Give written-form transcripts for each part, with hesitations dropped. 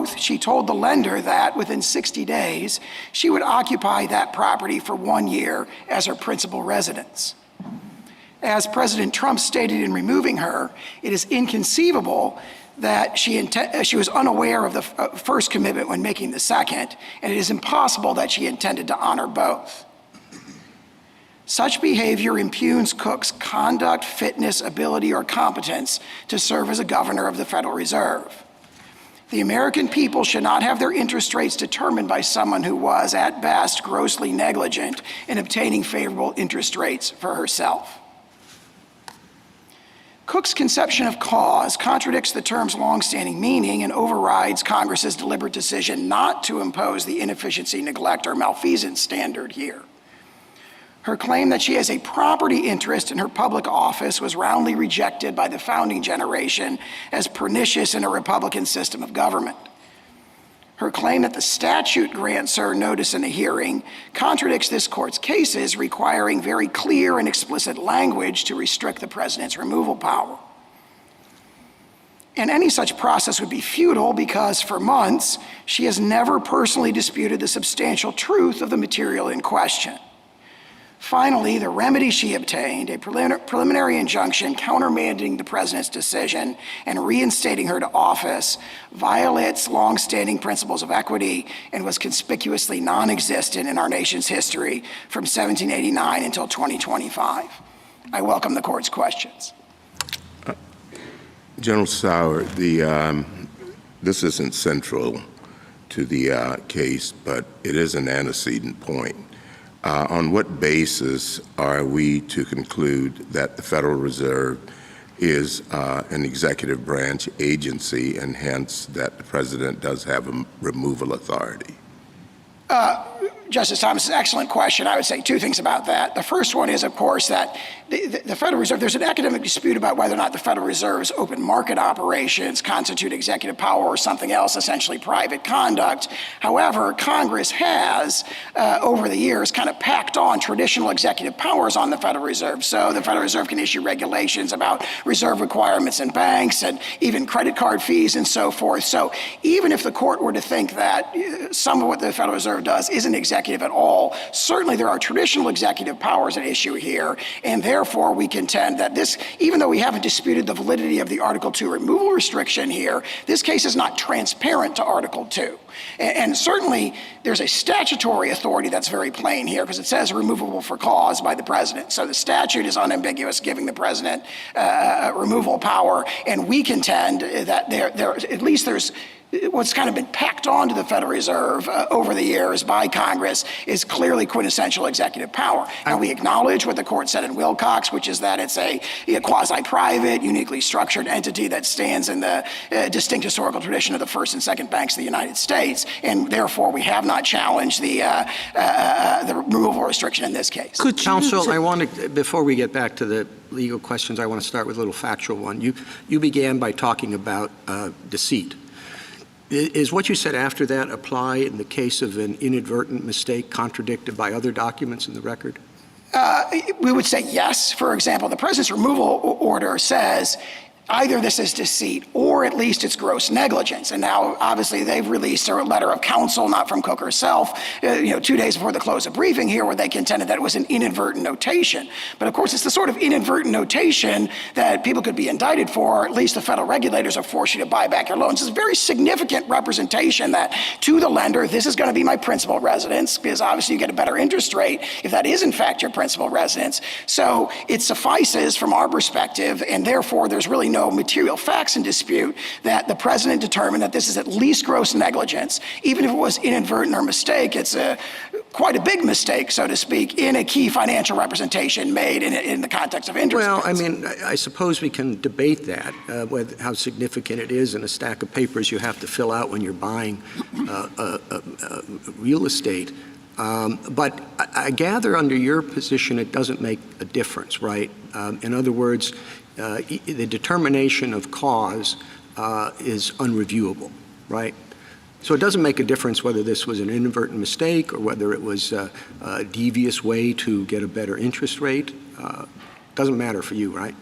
she told the lender that within 60 days, she would occupy that property for 1 year as her principal residence. As President Trump stated in removing her, it is inconceivable that she was unaware of the first commitment when making the second, and it is impossible that she intended to honor both. Such behavior impugns Cook's conduct, fitness, ability, or competence to serve as a governor of the Federal Reserve. The American people should not have their interest rates determined by someone who was, at best, grossly negligent in obtaining favorable interest rates for herself. Cook's conception of cause contradicts the term's longstanding meaning and overrides Congress's deliberate decision not to impose the inefficiency, neglect, or malfeasance standard here. Her claim that she has a property interest in her public office was roundly rejected by the founding generation as pernicious in a Republican system of government. Her claim that the statute grants her notice in a hearing contradicts this court's cases requiring very clear and explicit language to restrict the president's removal power. And any such process would be futile because for months, she has never personally disputed the substantial truth of the material in question. Finally, the remedy she obtained, a preliminary injunction countermanding the president's decision and reinstating her to office, violates longstanding principles of equity and was conspicuously non-existent in our nation's history from 1789 until 2025. I welcome the court's questions. General Sauer, this isn't central to the case, but it is an antecedent point. On what basis are we to conclude that the Federal Reserve is an executive branch agency and hence that the president does have a removal authority? Justice Thomas, excellent question. I would say two things about that. The first one is, of course, that the Federal Reserve, there's an academic dispute about whether or not the Federal Reserve's open market operations constitute executive power or something else, essentially private conduct. However, Congress has, over the years, kind of packed on traditional executive powers on the Federal Reserve. So the Federal Reserve can issue regulations about reserve requirements in banks and even credit card fees and so forth. So even if the court were to think that some of what the Federal Reserve does isn't executive at all, certainly there are traditional executive powers at issue here, and therefore we contend that this, even though we haven't disputed the validity of the Article 2 removal restriction here, this case is not transparent to Article 2. And certainly there's a statutory authority that's very plain here because it says removable for cause by the president. So the statute is unambiguous, giving the president removal power, and we contend that at least there's what's kind of been packed onto the Federal Reserve over the years by Congress is clearly quintessential executive power. And we acknowledge what the court said in Wilcox, which is that it's a quasi-private, uniquely structured entity that stands in the distinct historical tradition of the first and second banks of the United States, and therefore we have not challenged the removal restriction in this case. Counsel, I want to, before we get back to the legal questions, I want to start with a little factual one. You began by talking about deceit. Is what you said after that apply in the case of an inadvertent mistake contradicted by other documents in the record? We would say yes. For example, the president's removal order says either this is deceit or at least it's gross negligence. And now, obviously, they've released a letter of counsel, not from Cook herself, 2 days before the close of briefing here, where they contended that it was an inadvertent notation. But of course, it's the sort of inadvertent notation that people could be indicted for, or at least the federal regulators are forced you to buy back your loans. It's a very significant representation that to the lender, this is going to be my principal residence, because obviously you get a better interest rate if that is in fact your principal residence. So it suffices from our perspective, and therefore there's really no material facts in dispute that the president determined that this is at least gross negligence. Even if it was inadvertent or mistake, it's quite a big mistake, so to speak, in a key financial representation made in the context of interest rates. Well, I mean, I suppose we can debate that, how significant it is in a stack of papers you have to fill out when you're buying real estate. But I gather under your position it doesn't make a difference, right? In other words, the determination of cause is unreviewable, right? So it doesn't make a difference whether this was an inadvertent mistake or whether it was a devious way to get a better interest rate. Doesn't matter for you, right?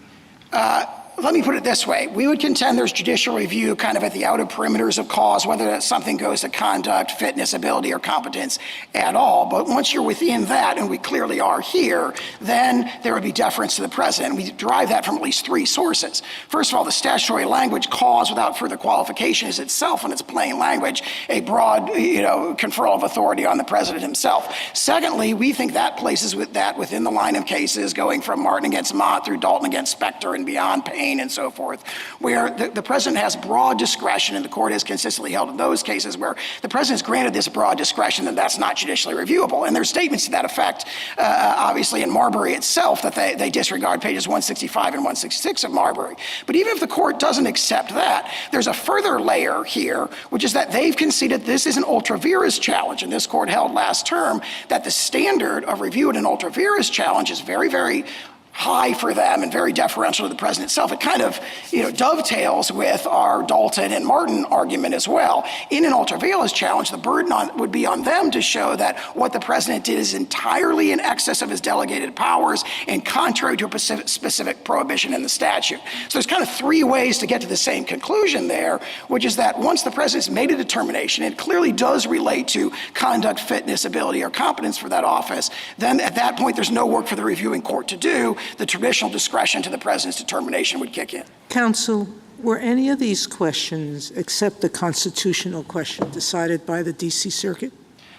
let me put it this way. We would contend there's judicial review kind of at the outer perimeters of cause, whether something goes to conduct, fitness, ability, or competence at all. But once you're within that, and we clearly are here, then there would be deference to the president. We derive that from at least three sources. First of all, the statutory language, cause without further qualification, is itself, in its plain language, a broad, conferral of authority on the president himself. Secondly, we think that places that within the line of cases going from Martin against Mott through Dalton against Specter and beyond, Payne and so forth, where the president has broad discretion, and the court has consistently held in those cases where the president is granted this broad discretion, then that's not judicially reviewable. And there's statements to that effect, obviously in Marbury itself, that they disregard pages 165 and 166 of Marbury. But even if the court doesn't accept that, there's a further layer here, which is that they've conceded this is an ultra vires challenge, and this court held last term that the standard of review in an ultra vires challenge is very, very high for them and very deferential to the president itself. It kind of, dovetails with our Dalton and Martin argument as well. In an ultra vires challenge, the burden would be on them to show that what the president did is entirely in excess of his delegated powers and contrary to a specific prohibition in the statute. So there's kind of three ways to get to the same conclusion there, which is that once the president's made a determination, it clearly does relate to conduct, fitness, ability, or competence for that office, then at that point there's no work for the reviewing court to do. The traditional discretion to the president's determination would kick in. Counsel, were any of these questions, except the constitutional question, decided by the D.C. Circuit?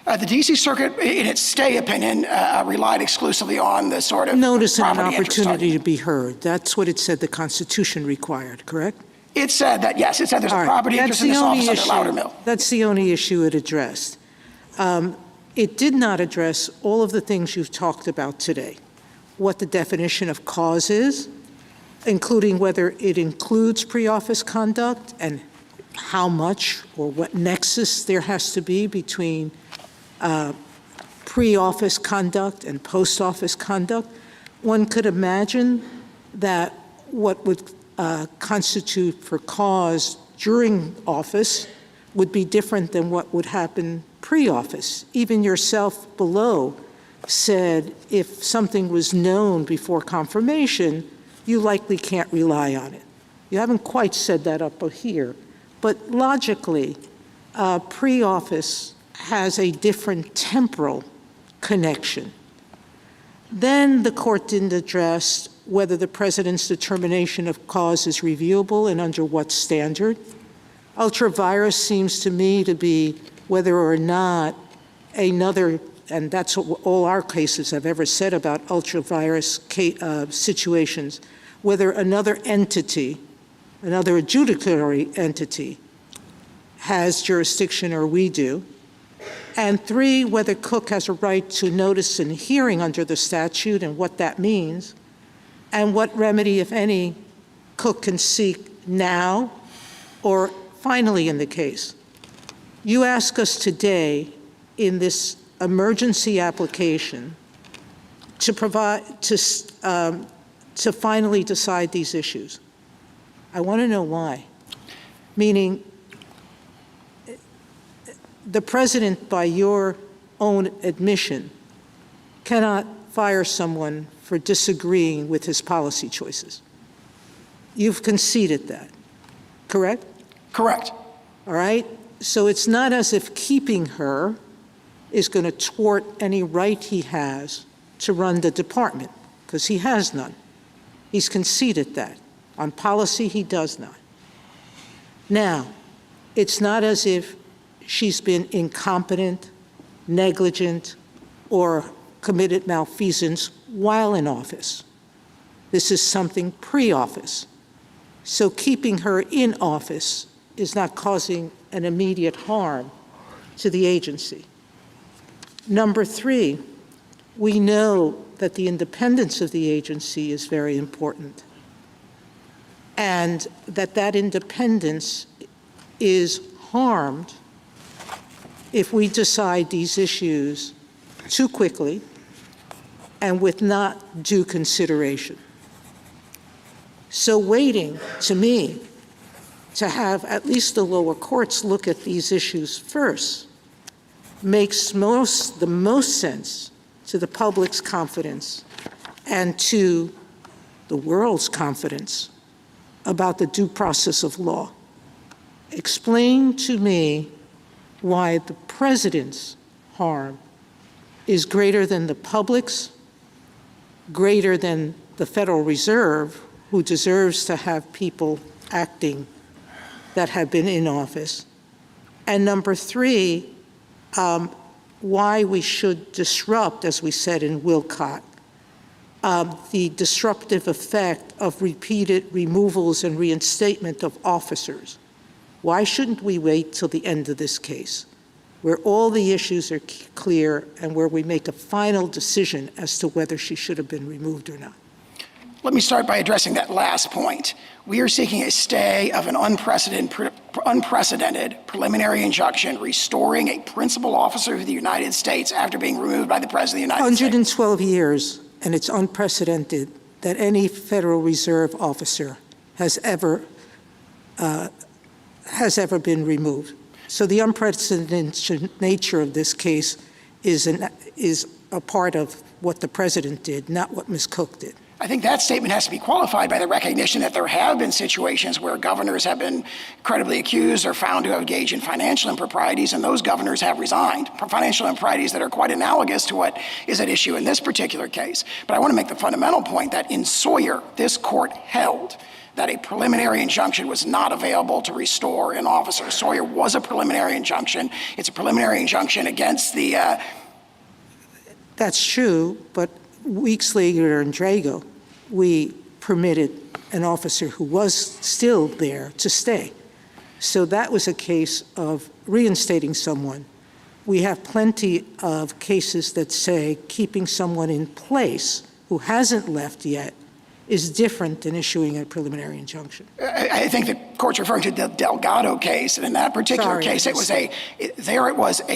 The D.C. Circuit, in its stay opinion, relied exclusively on the sort of notice and an property interest opportunity to argument. be heard. That's what it said the Constitution required, correct? It said that, yes, it said there's a property interest in this office under Loudermill. That's the only issue it addressed. It did not address all of the things you've talked about today. What the definition of cause is, including whether it includes pre-office conduct and how much or what nexus there has to be between pre-office conduct and post-office conduct. One could imagine that what would constitute for cause during office would be different than what would happen pre-office. Even yourself below said if something was known before confirmation, you likely can't rely on it. You haven't quite said that up here, but logically, pre-office has a different temporal connection. Then the court didn't address whether the president's determination of cause is reviewable and under what standard. Ultra-virus seems to me to be whether or not another, and that's what all our cases have ever said about ultra-virus situations, whether another entity, another adjudicatory entity, has jurisdiction or we do. And three, whether Cook has a right to notice and hearing under the statute and what that means, and what remedy, if any, Cook can seek now or finally in the case. You ask us today in this emergency application to provide, to finally decide these issues. I want to know why. Meaning, the president, by your own admission, cannot fire someone for disagreeing with his policy choices. You've conceded that, correct? Correct. All right? So it's not as if keeping her is going to thwart any right he has to run the department, because he has none. He's conceded that. On policy, he does not. Now, it's not as if she's been incompetent, negligent, or committed malfeasance while in office. This is something pre-office. So keeping her in office is not causing an immediate harm to the agency. Number three, we know that the independence of the agency is very important, and that independence is harmed if we decide these issues too quickly and with not due consideration. So waiting, to me, to have at least the lower courts look at these issues first makes the most sense to the public's confidence and to the world's confidence about the due process of law. Explain to me why the president's harm is greater than the public's, greater than the Federal Reserve, who deserves to have people acting that have been in office. And number three, why we should disrupt, as we said in Wilcott, the disruptive effect of repeated removals and reinstatement of officers. Why shouldn't we wait till the end of this case, where all the issues are clear and where we make a final decision as to whether she should have been removed or not? Let me start by addressing that last point. We are seeking a stay of an unprecedented preliminary injunction restoring a principal officer of the United States after being removed by the President of the United States. 112 years, and it's unprecedented that any Federal Reserve officer has ever been removed. So the unprecedented nature of this case is a part of what the President did, not what Ms. Cook did. I think that statement has to be qualified by the recognition that there have been situations where governors have been credibly accused or found to have engaged in financial improprieties, and those governors have resigned for financial improprieties that are quite analogous to what is at issue in this particular case. But I want to make the fundamental point that in Sawyer, this court held that a preliminary injunction was not available to restore an officer. Sawyer was a preliminary injunction. It's a preliminary injunction against the... That's true, but weeks later in Drago, we permitted an officer who was still there to stay. So that was a case of reinstating someone. We have plenty of cases that say keeping someone in place who hasn't left yet is different than issuing a preliminary injunction. I think the court's referring to the Delgado case, and in that particular case, it was a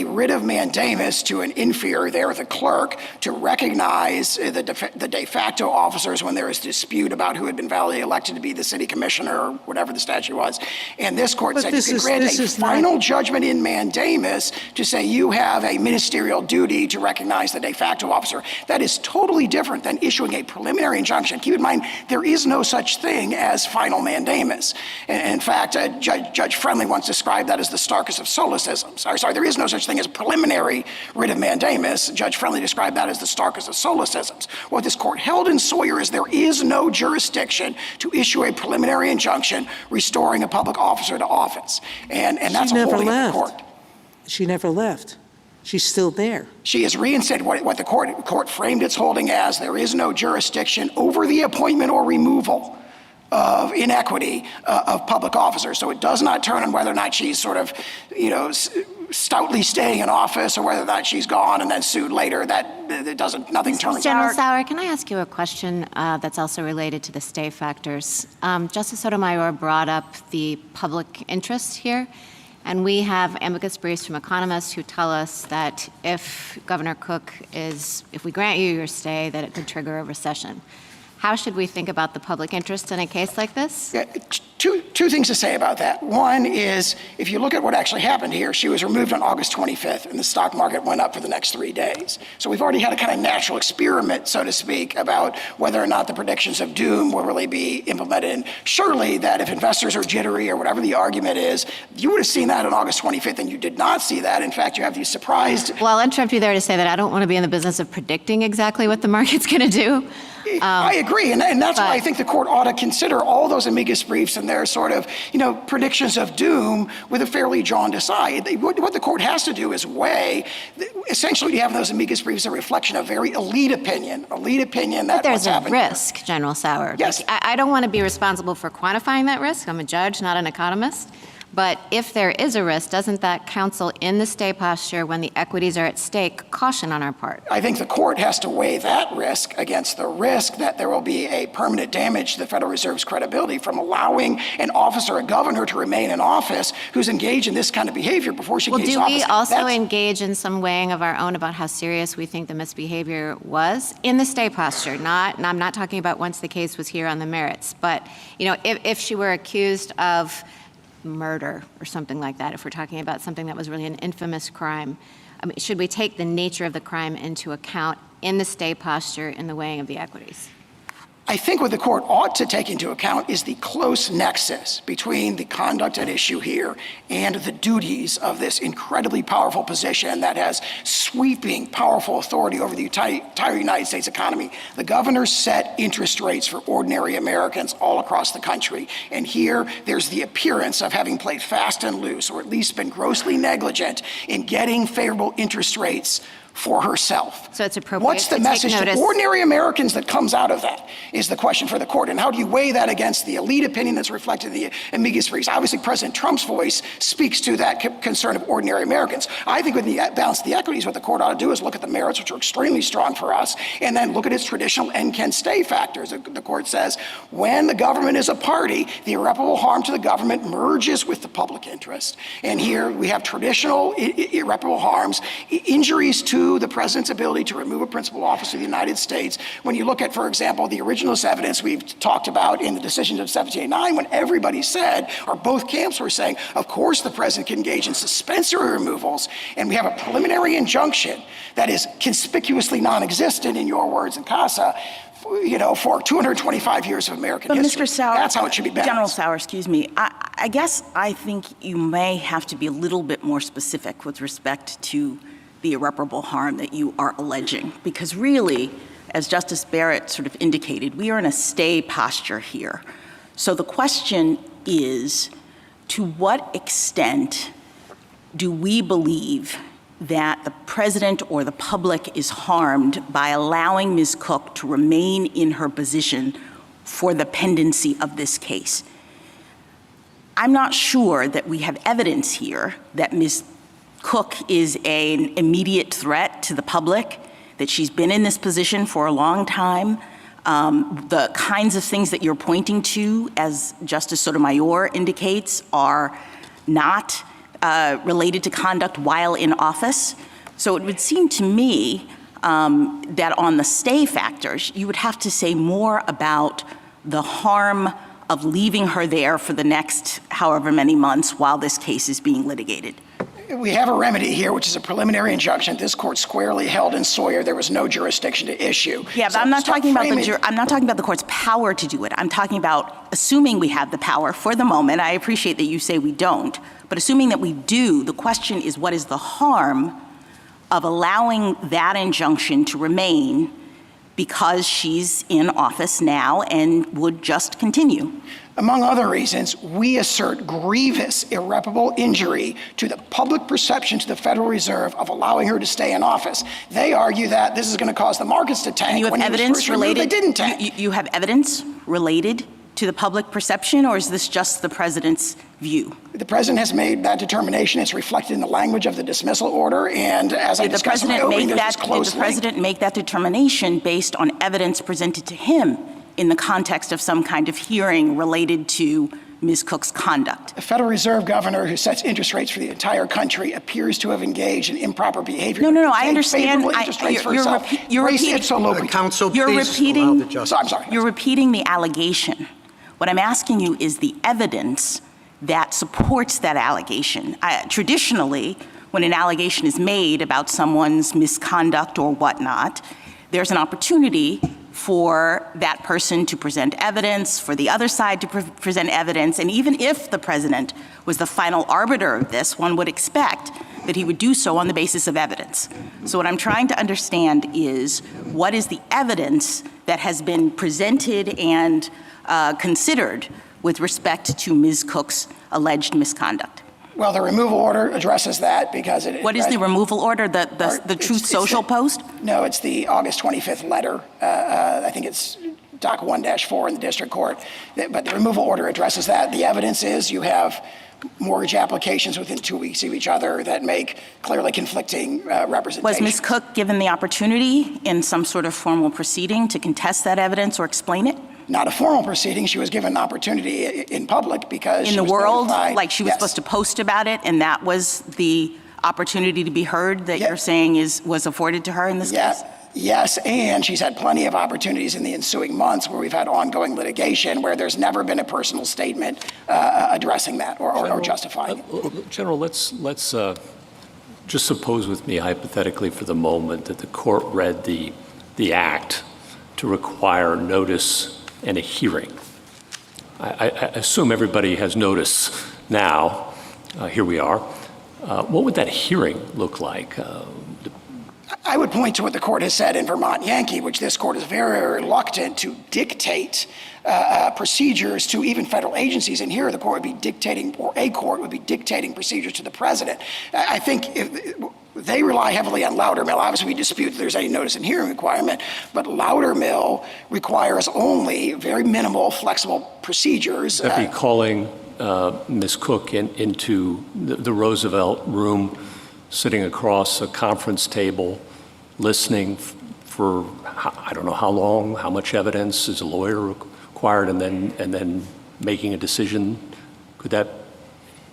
writ of mandamus to an inferior there, the clerk, to recognize the de facto officers when there was dispute about who had been validly elected to be the city commissioner or whatever the statute was. And this court said you can grant a final judgment in mandamus to say you have a ministerial duty to recognize the de facto officer. That is totally different than issuing a preliminary injunction. Keep in mind, there is no such thing as final mandamus. In fact, Judge Friendly once described that as the starkest of solecisms. Sorry, there is no such thing as preliminary writ of mandamus. Judge Friendly described that as the starkest of solecisms. What this court held in Sawyer is there is no jurisdiction to issue a preliminary injunction restoring a public officer to office. And that's a holding of the court. She never left. She's still there. She is reinstated. What the court framed its holding as, there is no jurisdiction over the appointment or removal of inequity of public officers. So it does not turn on whether or not she's sort of, stoutly staying in office or whether or not she's gone and then sued later. Nothing turns. General Sauer, can I ask you a question that's also related to the stay factors? Justice Sotomayor brought up the public interest here. And we have amicus briefs from economists who tell us that if Governor Cook if we grant you your stay, that it could trigger a recession. How should we think about the public interest in a case like this? Yeah, two things to say about that. One is, if you look at what actually happened here, she was removed on August 25th, and the stock market went up for the next 3 days. So we've already had a kind of natural experiment, so to speak, about whether or not the predictions of doom will really be implemented. And surely that if investors are jittery or whatever the argument is, you would have seen that on August 25th, and you did not see that. In fact, you have these surprised... Well, I'll interrupt you there to say that I don't want to be in the business of predicting exactly what the market's going to do. I agree, and that's why I think the court ought to consider all those amicus briefs and their sort of, predictions of doom with a fairly jaundiced eye. What the court has to do is weigh, essentially you have those amicus briefs a reflection of very elite opinion that but there's what's happened a risk, General Sauer. Yes. I don't want to be responsible for quantifying that risk. I'm a judge, not an economist. But if there is a risk, doesn't that counsel in the stay posture when the equities are at stake caution on our part? I think the court has to weigh that risk against the risk that there will be a permanent damage to the Federal Reserve's credibility from allowing an officer, a governor, to remain in office who's engaged in this kind of behavior before she gets office. Well, do we also engage in some weighing of our own about how serious we think the misbehavior was in the stay posture? And I'm not talking about once the case was here on the merits, but if she were accused of murder or something like that, if we're talking about something that was really an infamous crime, should we take the nature of the crime into account in the stay posture in the weighing of the equities? I think what the court ought to take into account is the close nexus between the conduct at issue here and the duties of this incredibly powerful position that has sweeping, powerful authority over the entire United States economy. The governor set interest rates for ordinary Americans all across the country. And here, there's the appearance of having played fast and loose, or at least been grossly negligent in getting favorable interest rates for herself. So it's appropriate What's the to take message to notice. ordinary Americans that comes out of that is the question for the court. And how do you weigh that against the elite opinion that's reflected in the amicus briefs? Obviously, President Trump's voice speaks to that concern of ordinary Americans. I think with the balance of the equities, what the court ought to do is look at the merits, which are extremely strong for us, and then look at its traditional and can stay factors. The court says when the government is a party, the irreparable harm to the government merges with the public interest. And here we have traditional irreparable harms, injuries to the president's ability to remove a principal officer of the United States. When you look at, for example, the originalist evidence we've talked about in the decisions of 1789, when everybody said, or both camps were saying, of course the president can engage in suspensory removals, and we have a preliminary injunction that is conspicuously non-existent, in your words, in CASA, for 225 years of American history. Mr. Sauer, that's how it should be balanced. General Sauer, excuse me. I guess I think you may have to be a little bit more specific with respect to the irreparable harm that you are alleging. Because really, as Justice Barrett sort of indicated, we are in a stay posture here. So the question is, to what extent do we believe that the president or the public is harmed by allowing Ms. Cook to remain in her position for the pendency of this case? I'm not sure that we have evidence here that Ms. Cook is an immediate threat to the public, that she's been in this position for a long time. The kinds of things that you're pointing to, as Justice Sotomayor indicates, are not related to conduct while in office. So it would seem to me that on the stay factors, you would have to say more about the harm of leaving her there for the next however many months while this case is being litigated. We have a remedy here, which is a preliminary injunction. This court squarely held in Sawyer there was no jurisdiction to issue. Yeah, but I'm not talking about the court's power to do it. I'm talking about assuming we have the power for the moment. I appreciate that you say we don't, but assuming that we do, the question is what is the harm of allowing that injunction to remain because she's in office now and would just continue? Among other reasons, we assert grievous, irreparable injury to the public perception to the Federal Reserve of allowing her to stay in office. They argue that this is going to cause the markets to tank. And you have evidence related? They didn't tank. You have evidence related to the public perception, or is this just the president's view? The president has made that determination. It's reflected in the language of the dismissal order, and as I discussed in my opening, there's this close Did the president make that determination based on evidence presented to him in the context of some kind of hearing related to Ms. Cook's conduct? The Federal Reserve governor who sets interest rates for the entire country appears to have engaged in improper behavior. No, I understand. You're repeating. Counsel, You're please repeating. allow the justice. I'm sorry. You're repeating the allegation. What I'm asking you is the evidence that supports that allegation. Traditionally, when an allegation is made about someone's misconduct or whatnot, there's an opportunity for that person to present evidence, for the other side to present evidence, and even if the president was the final arbiter of this, one would expect that he would do so on the basis of evidence. So what I'm trying to understand is what is the evidence that has been presented and considered with respect to Ms. Cook's alleged misconduct? Well, the removal order addresses that because it— What is the removal order? The Truth Social post? No, it's the August 25th letter. I think it's Doc 1-4 in the district court. But the removal order addresses that. The evidence is you have mortgage applications within 2 weeks of each other that make clearly conflicting representation. Was Ms. Cook given the opportunity in some sort of formal proceeding to contest that evidence or explain it? Not a formal proceeding. She was given an opportunity in public because in she the was world, notified. like she was supposed to post about it, and that was the opportunity to be heard that you're saying was afforded to her in this case? Yes, and she's had plenty of opportunities in the ensuing months where we've had ongoing litigation where there's never been a personal statement addressing that or justifying it. General, let's just suppose with me hypothetically for the moment that the court read the act to require notice and a hearing? I assume everybody has notice now. Here we are. What would that hearing look like? I would point to what the court has said in Vermont Yankee, which this court is very reluctant to dictate procedures to even federal agencies. And here the court would be dictating, or a court would be dictating procedures to the president. I think they rely heavily on Loudermill. Obviously, we dispute that there's any notice and hearing requirement, but Loudermill requires only very minimal, flexible procedures. Would that be calling Ms. Cook into the Roosevelt room, sitting across a conference table, listening for I don't know how long, how much evidence is a lawyer required, and then making a decision? Could that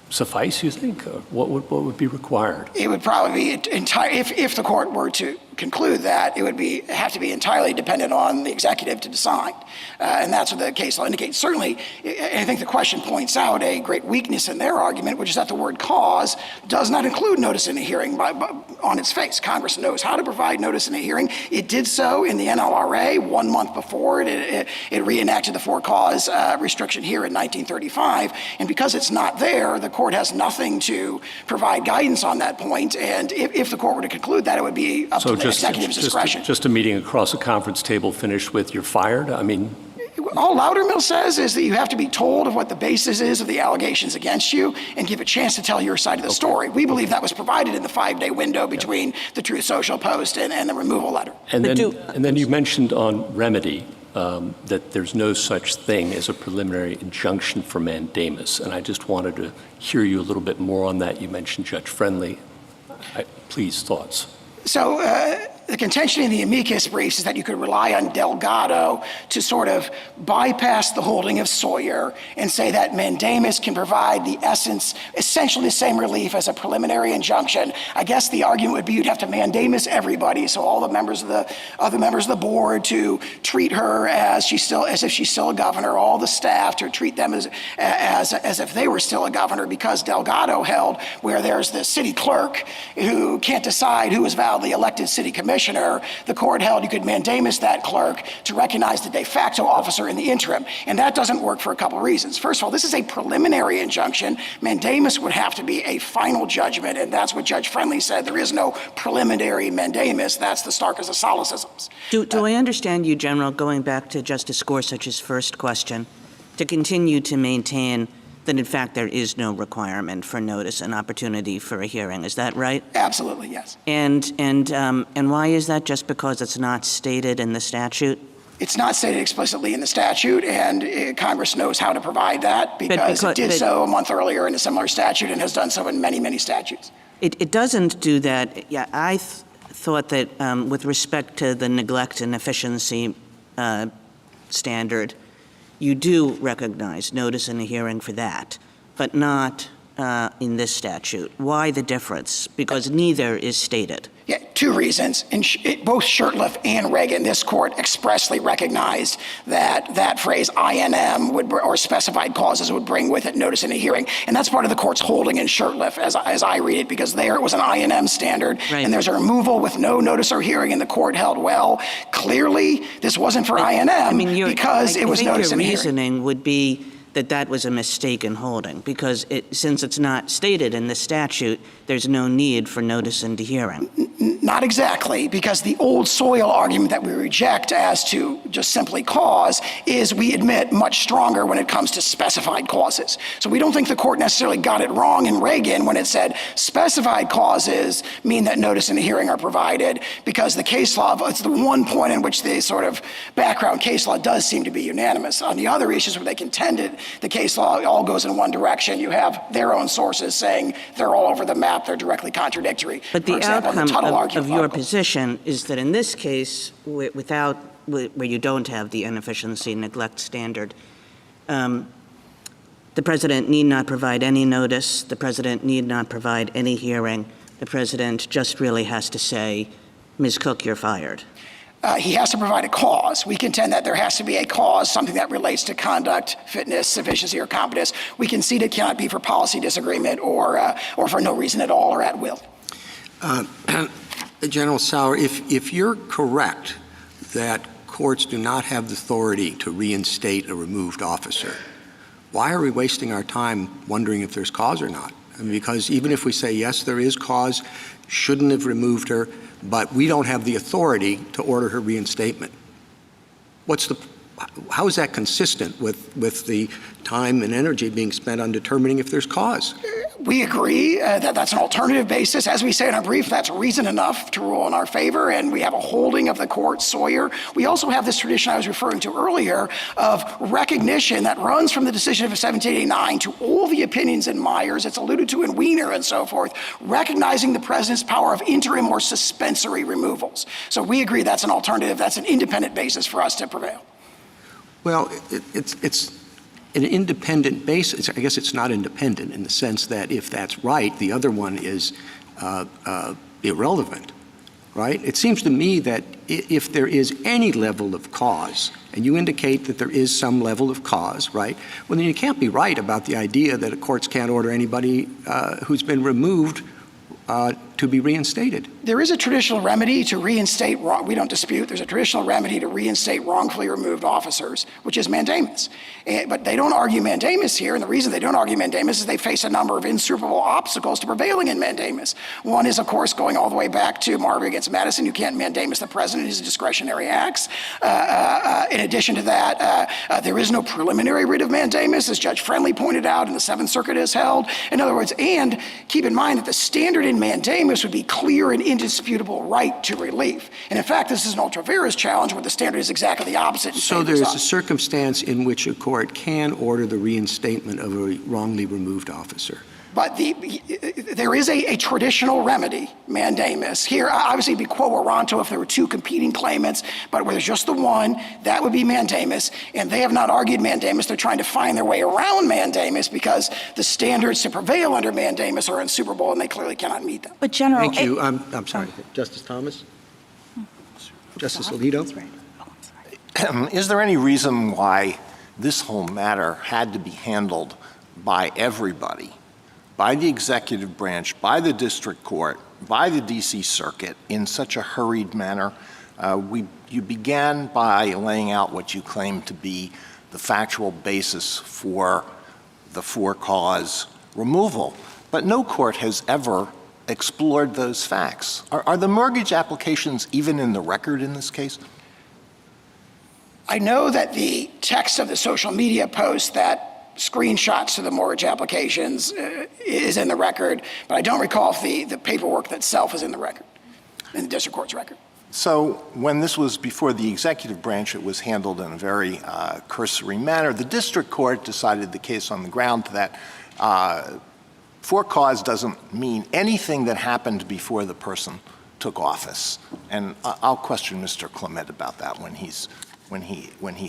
suffice, you think? Or what would be required? It would probably be if the court were to conclude that, it would have to be entirely dependent on the executive to decide. And that's what the case law indicates. Certainly, I think the question points out a great weakness in their argument, which is that the word cause does not include notice in a hearing on its face. Congress knows how to provide notice in a hearing. It did so in the NLRA 1 month before it reenacted the for-cause restriction here in 1935. And because it's not there, the court has nothing to provide guidance on that point. And if the court were to conclude that, it would be up to the executive's discretion. Just a meeting across a conference table finished with "you're fired"? I mean, all Loudermill says is that you have to be told of what the basis is of the allegations against you and give a chance to tell your side of the story. We believe that was provided in the 5-day window between the Truth Social post and the removal letter. And then you mentioned on remedy that there's no such thing as a preliminary injunction for mandamus, and I just wanted to hear you a little bit more on that. You mentioned Judge Friendly. Please, thoughts. So the contention in the amicus briefs is that you could rely on Delgado to sort of bypass the holding of Sawyer and say that mandamus can provide essentially the same relief as a preliminary injunction. I guess the argument would be you'd have to mandamus everybody, so all the other members of the board to treat her as if she's still a governor, all the staff to treat them as if they were still a governor, because Delgado held where there's the city clerk who can't decide who is validly elected city commissioner. The court held you could mandamus that clerk to recognize the de facto officer in the interim. And that doesn't work for a couple of reasons. First of all, this is a preliminary injunction. Mandamus would have to be a final judgment, and that's what Judge Friendly said. There is no preliminary mandamus. That's the starkest of solecisms. Do I understand you, General, going back to Justice Gorsuch's first question, to continue to maintain that, in fact, there is no requirement for notice and opportunity for a hearing? Is that right? Absolutely, yes. And why is that? Just because it's not stated in the statute? It's not stated explicitly in the statute, and Congress knows how to provide that because it did so a month earlier in a similar statute and has done so in many, many statutes. It doesn't do that. Yeah, I thought that with respect to the neglect and efficiency standard, you do recognize notice in a hearing for that, but not in this statute. Why the difference? Because neither is stated. Yeah, two reasons. In both Shurtleff and Reagan, this court expressly recognized that phrase INM or specified causes would bring with it notice in a hearing. And that's part of the court's holding in Shurtleff, as I read it, because there it was an INM standard, right. And there's a removal with no notice or hearing, and the court held, well, clearly this wasn't for INM because it was notice in a hearing. Your reasoning would be that was a mistaken holding, because since it's not stated in the statute, there's no need for notice and hearing. Not exactly, because the old soil argument that we reject as to just simply cause is, we admit, much stronger when it comes to specified causes. So we don't think the court necessarily got it wrong in Reagan when it said specified causes mean that notice and a hearing are provided, because the case law, it's the one point in which the sort of background case law does seem to be unanimous. On the other issues where they contended the case law all goes in one direction, you have their own sources saying they're all over the map, they're directly contradictory. But the outcome of your position is that in this case, where you don't have the inefficiency neglect standard, the president need not provide any notice, the president need not provide any hearing, the president just really has to say, Ms. Cook, you're fired. He has to provide a cause. We contend that there has to be a cause, something that relates to conduct, fitness, sufficiency, or competence. We concede it cannot be for policy disagreement or for no reason at all or at will. General Sauer, if you're correct that courts do not have the authority to reinstate a removed officer, why are we wasting our time wondering if there's cause or not? I mean, because even if we say, yes, there is cause, shouldn't have removed her, but we don't have the authority to order her reinstatement. How is that consistent with the time and energy being spent on determining if there's cause? We agree that that's an alternative basis. As we say in our brief, that's reason enough to rule in our favor, and we have a holding of the court, Sawyer. We also have this tradition I was referring to earlier of recognition that runs from the decision of 1789 to all the opinions in Myers, it's alluded to in Wiener and so forth, recognizing the president's power of interim or suspensory removals. So we agree that's an alternative, that's an independent basis for us to prevail. Well, it's an independent basis. I guess it's not independent in the sense that if that's right, the other one is irrelevant, right? It seems to me that if there is any level of cause, and you indicate that there is some level of cause, right, well, then you can't be right about the idea that courts can't order anybody who's been removed to be reinstated. There is a traditional remedy to reinstate, we don't dispute, there's a traditional remedy to reinstate wrongfully removed officers, which is mandamus. But they don't argue mandamus here, and the reason they don't argue mandamus is they face a number of insuperable obstacles to prevailing in mandamus. One is, of course, going all the way back to Marbury against Madison. You can't mandamus the president, his discretionary acts. In addition to that, there is no preliminary writ of mandamus, as Judge Friendly pointed out, and the Seventh Circuit has held. In other words, and keep in mind that the standard in mandamus would be clear and indisputable right to relief. And in fact, this is an ultra vires challenge where the standard is exactly the opposite. So there's a circumstance in which a court can order the reinstatement of a wrongly removed officer. But there is a traditional remedy, mandamus. Here, obviously, it'd be quo warranto if there were two competing claimants, but where there's just the one, that would be mandamus. And they have not argued mandamus. They're trying to find their way around mandamus because the standards to prevail under mandamus are insuperable, and they clearly cannot meet them. But General, Thank you. I'm sorry. Justice Thomas? Justice Alito? Is there any reason why this whole matter had to be handled by everybody, by the executive branch, by the district court, by the D.C. Circuit in such a hurried manner? You began by laying out what you claim to be the factual basis for the for-cause removal, but no court has ever explored those facts. Are the mortgage applications even in the record in this case? I know that the text of the social media post that screenshots to the mortgage applications is in the record, but I don't recall if the paperwork itself is in the record, in the district court's record. So when this was before the executive branch, it was handled in a very cursory manner. The district court decided the case on the ground that for cause doesn't mean anything that happened before the person took office. And I'll question Mr. Clement about that when he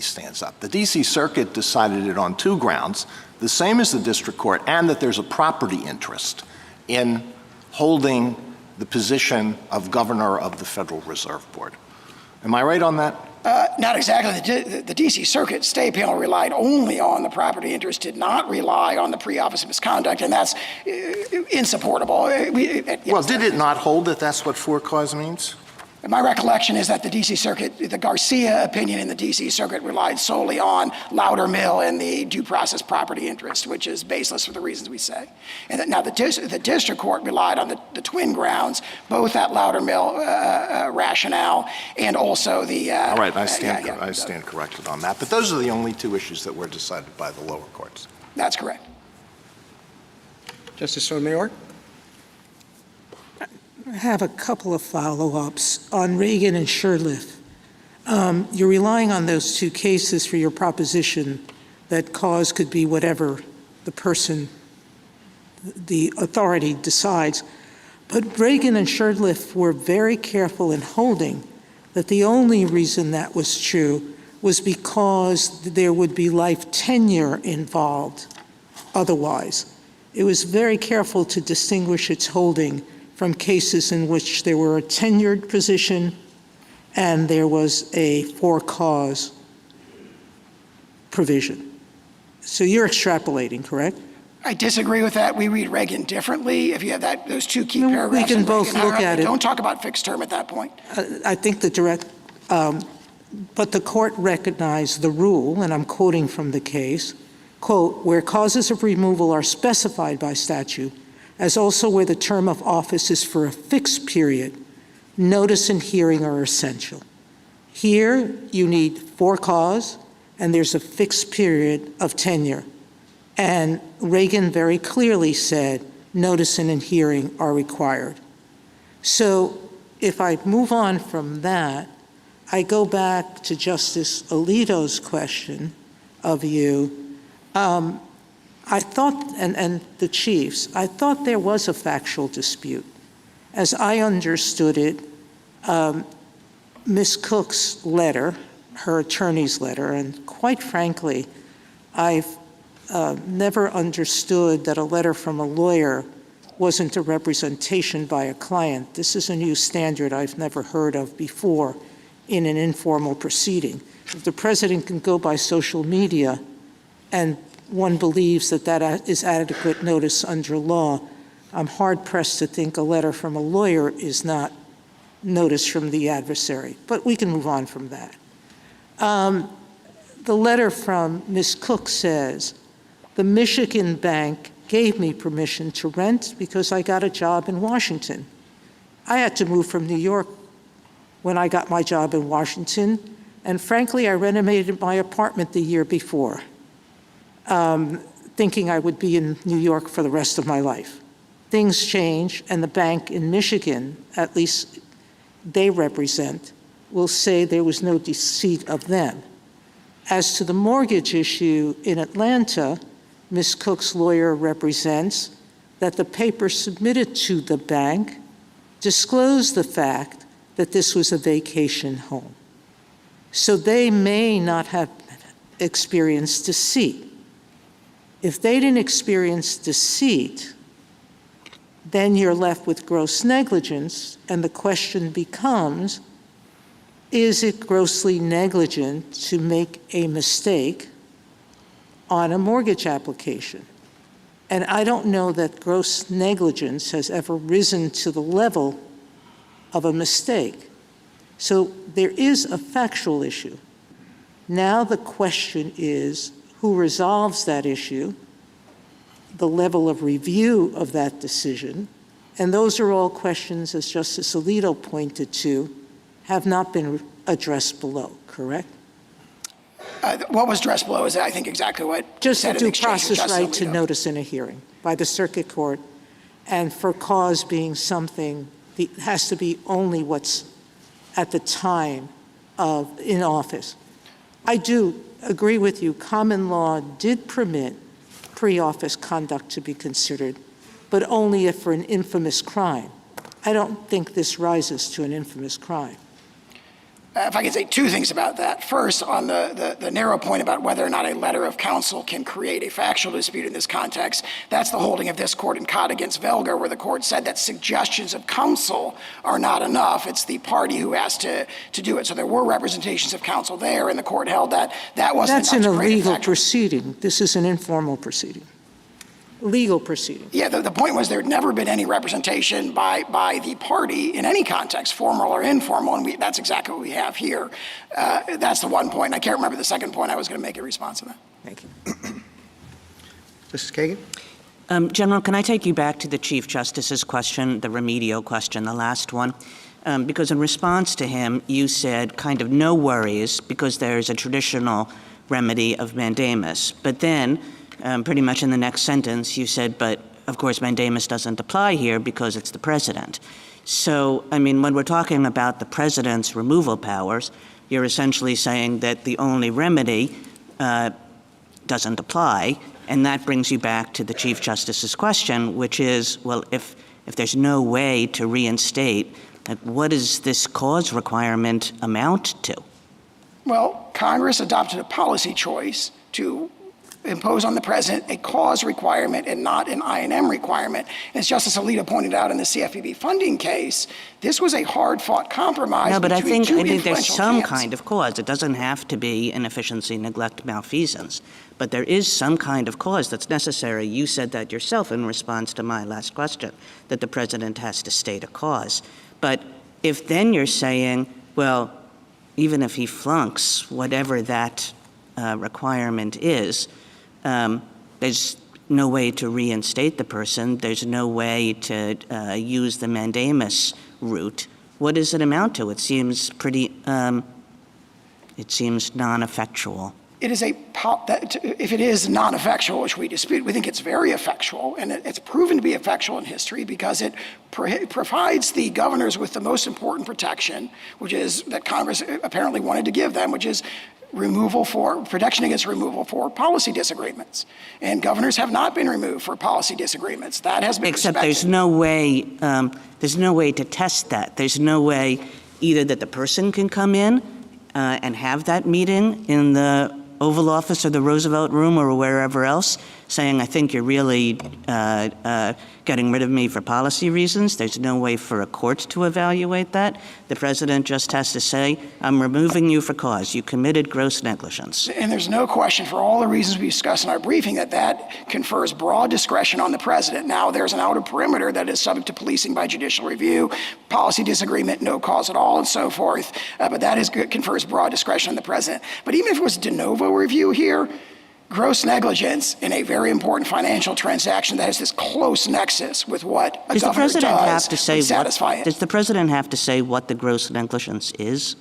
stands up. The D.C. Circuit decided it on two grounds, the same as the district court, and that there's a property interest in holding the position of governor of the Federal Reserve Board. Am I right on that? Not exactly. The D.C. Circuit stay panel relied only on the property interest, did not rely on the pre-office misconduct, and that's insupportable. Well, did it not hold that that's what for cause means? My recollection is that the D.C. Circuit, the Garcia opinion in the D.C. Circuit relied solely on Loudermill and the due process property interest, which is baseless for the reasons we say. And that now the district court relied on the twin grounds, both that Loudermill rationale and also the... All right, I stand corrected on that. But those are the only two issues that were decided by the lower courts. That's correct. Justice Sotomayor? I have a couple of follow-ups on Reagan and Shurtleff. You're relying on those two cases for your proposition that cause could be whatever the person, the authority decides. But Reagan and Shurtleff were very careful in holding that the only reason that was true was because there would be life tenure involved otherwise. It was very careful to distinguish its holding from cases in which there were a tenured position and there was a for-cause provision. So you're extrapolating, correct? I disagree with that. We read Reagan differently. If you have those two key paragraphs. We can both look at it. Don't talk about fixed term at that point. I think the direct but the court recognized the rule, and I'm quoting from the case, quote, where causes of removal are specified by statute, as also where the term of office is for a fixed period, notice and hearing are essential. Here, you need for cause, and there's a fixed period of tenure. And Reagan very clearly said notice and hearing are required. So if I move on from that, I go back to Justice Alito's question of you. I thought, and the Chiefs, I thought there was a factual dispute. As I understood it, Ms. Cook's letter, her attorney's letter, and quite frankly, I've never understood that a letter from a lawyer wasn't a representation by a client. This is a new standard I've never heard of before in an informal proceeding. If the president can go by social media and one believes that that is adequate notice under law, I'm hard-pressed to think a letter from a lawyer is not notice from the adversary. But we can move on from that. The letter from Ms. Cook says, the Michigan bank gave me permission to rent because I got a job in Washington. I had to move from New York when I got my job in Washington, and frankly, I renovated my apartment the year before, thinking I would be in New York for the rest of my life. Things change, and the bank in Michigan, at least they represent, will say there was no deceit of them. As to the mortgage issue in Atlanta, Ms. Cook's lawyer represents that the paper submitted to the bank disclosed the fact that this was a vacation home. So they may not have experienced deceit. If they didn't experience deceit, then you're left with gross negligence, and the question becomes, is it grossly negligent to make a mistake on a mortgage application? And I don't know that gross negligence has ever risen to the level of a mistake. So there is a factual issue. Now the question is, who resolves that issue, the level of review of that decision, and those are all questions, as Justice Alito pointed to, have not been addressed below, correct? What was addressed below is, I think, exactly what just said a in the due exchange with process Justice right to Alito. notice in a hearing by the circuit court, and for cause being something that has to be only what's at the time of in office. I do agree with you. Common law did permit pre-office conduct to be considered, but only if for an infamous crime. I don't think this rises to an infamous crime. If I could say two things about that. First, on the narrow point about whether or not a letter of counsel can create a factual dispute in this context, that's the holding of this court in Codd against Velger, where the court said that suggestions of counsel are not enough. It's the party who has to do it. So there were representations of counsel there, and the court held that that wasn't That's enough in to a create legal factual. proceeding. This is an informal proceeding. Legal proceeding. Yeah, the point was there had never been any representation by the party in any context, formal or informal, and that's exactly what we have here. That's the one point. I can't remember the second point I was going to make in response to that. Thank you. Mrs. Kagan? General, can I take you back to the Chief Justice's question, the remedial question, the last one? Because in response to him, you said kind of no worries because there's a traditional remedy of mandamus. But then, pretty much in the next sentence, you said, but of course mandamus doesn't apply here because it's the president. So, I mean, when we're talking about the president's removal powers, you're essentially saying that the only remedy doesn't apply, and that brings you back to the Chief Justice's question, which is, well, if there's no way to reinstate, what does this cause requirement amount to? Well, Congress adopted a policy choice to impose on the president a cause requirement and not an I&M requirement. As Justice Alito pointed out in the CFPB funding case, this was a hard-fought compromise. No, but I between think two there's influential some camps. kind of cause. It doesn't have to be inefficiency, neglect, malfeasance, but there is some kind of cause that's necessary. You said that yourself in response to my last question, that the president has to state a cause. But if then you're saying, well, even if he flunks whatever that requirement is, there's no way to reinstate the person. There's no way to use the mandamus route. What does it amount to? It seems pretty, it seems non-effectual. It is if it is non-effectual, which we dispute, we think it's very effectual, and it's proven to be effectual in history because it provides the governors with the most important protection, which is that Congress apparently wanted to give them, which is protection against removal for policy disagreements. And governors have not been removed for policy disagreements. That has been Except respected. there's no way to test that. There's no way either that the person can come in and have that meeting in the Oval Office or the Roosevelt Room or wherever else, saying, I think you're really getting rid of me for policy reasons. There's no way for a court to evaluate that. The president just has to say, I'm removing you for cause. You committed gross negligence. And there's no question, for all the reasons we discussed in our briefing, that confers broad discretion on the president. Now, there's an outer perimeter that is subject to policing by judicial review, policy disagreement, no cause at all, and so forth. But that confers broad discretion on the president. But even if it was de novo review here, gross negligence in a very important financial transaction that has this close nexus with what a governor does would satisfy it. Does the president have to say what the gross negligence is?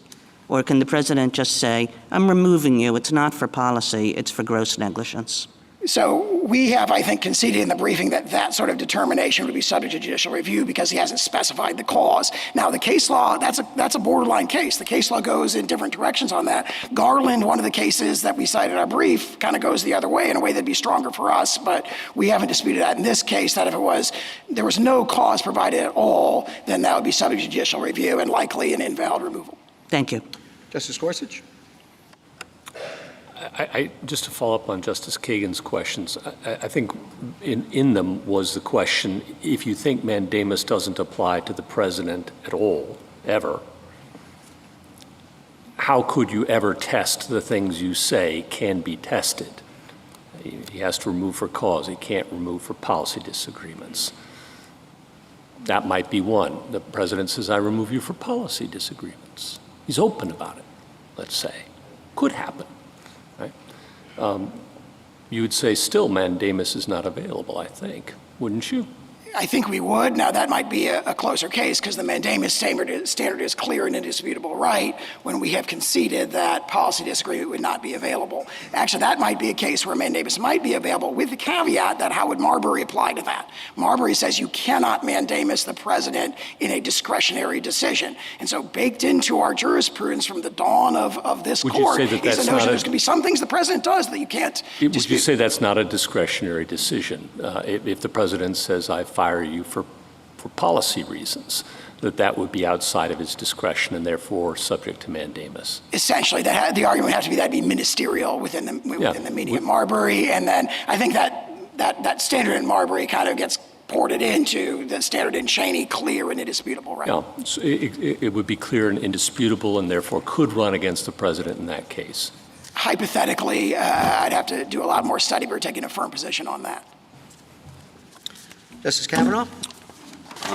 Or can the president just say, I'm removing you, it's not for policy, it's for gross negligence? So we have, I think, conceded in the briefing that sort of determination would be subject to judicial review because he hasn't specified the cause. Now, the case law, that's a borderline case. The case law goes in different directions on that. Garland, one of the cases that we cited in our brief, kind of goes the other way in a way that'd be stronger for us, but we haven't disputed that in this case, that if there was no cause provided at all, then that would be subject to judicial review and likely an invalid removal. Thank you. Justice Gorsuch? Just to follow up on Justice Kagan's questions, I think in them was the question, if you think mandamus doesn't apply to the president at all, ever, how could you ever test the things you say can be tested? He has to remove for cause. He can't remove for policy disagreements. That might be one. The president says, I remove you for policy disagreements. He's open about it, let's say. Could happen. You would say still mandamus is not available, I think, wouldn't you? I think we would. Now, that might be a closer case because the mandamus standard is clear and indisputable right when we have conceded that policy disagreement would not be available. Actually, that might be a case where mandamus might be available with the caveat that how would Marbury apply to that? Marbury says you cannot mandamus the president in a discretionary decision. And so baked into our jurisprudence from the dawn of this court is the notion there's going to be some things the president does that you can't dispute. Would you say that's not a discretionary decision? If the president says, I fire you for policy reasons, that would be outside of his discretion and therefore subject to mandamus. Essentially, the argument would have to be that'd be ministerial within the meaning of Marbury, and then I think that standard in Marbury kind of gets ported into the standard in Cheney, clear and indisputable, right? Yeah, so it would be clear and indisputable and therefore could run against the president in that case. Hypothetically, I'd have to do a lot more study, but we're taking a firm position on that. Justice Kavanaugh?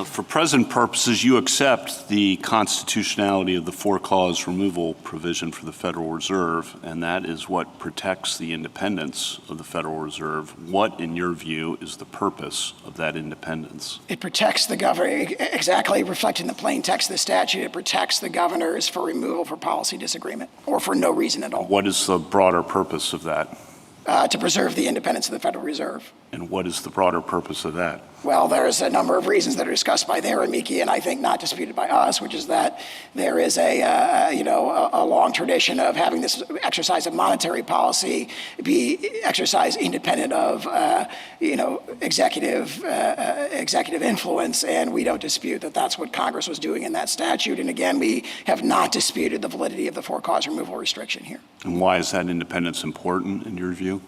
For present purposes, you accept the constitutionality of the for-cause removal provision for the Federal Reserve, and that is what protects the independence of the Federal Reserve. What, in your view, is the purpose of that independence? It protects the governor, exactly reflecting the plain text of the statute, it protects the governors for removal for policy disagreement or for no reason at all. What is the broader purpose of that? To preserve the independence of the Federal Reserve. And what is the broader purpose of that? Well, there's a number of reasons that are discussed by their amici, and I think not disputed by us, which is that there is a long tradition of having this exercise of monetary policy be exercised independent of executive influence, and we don't dispute that that's what Congress was doing in that statute. And again, we have not disputed the validity of the for-cause removal restriction here. And why is that independence important in your view?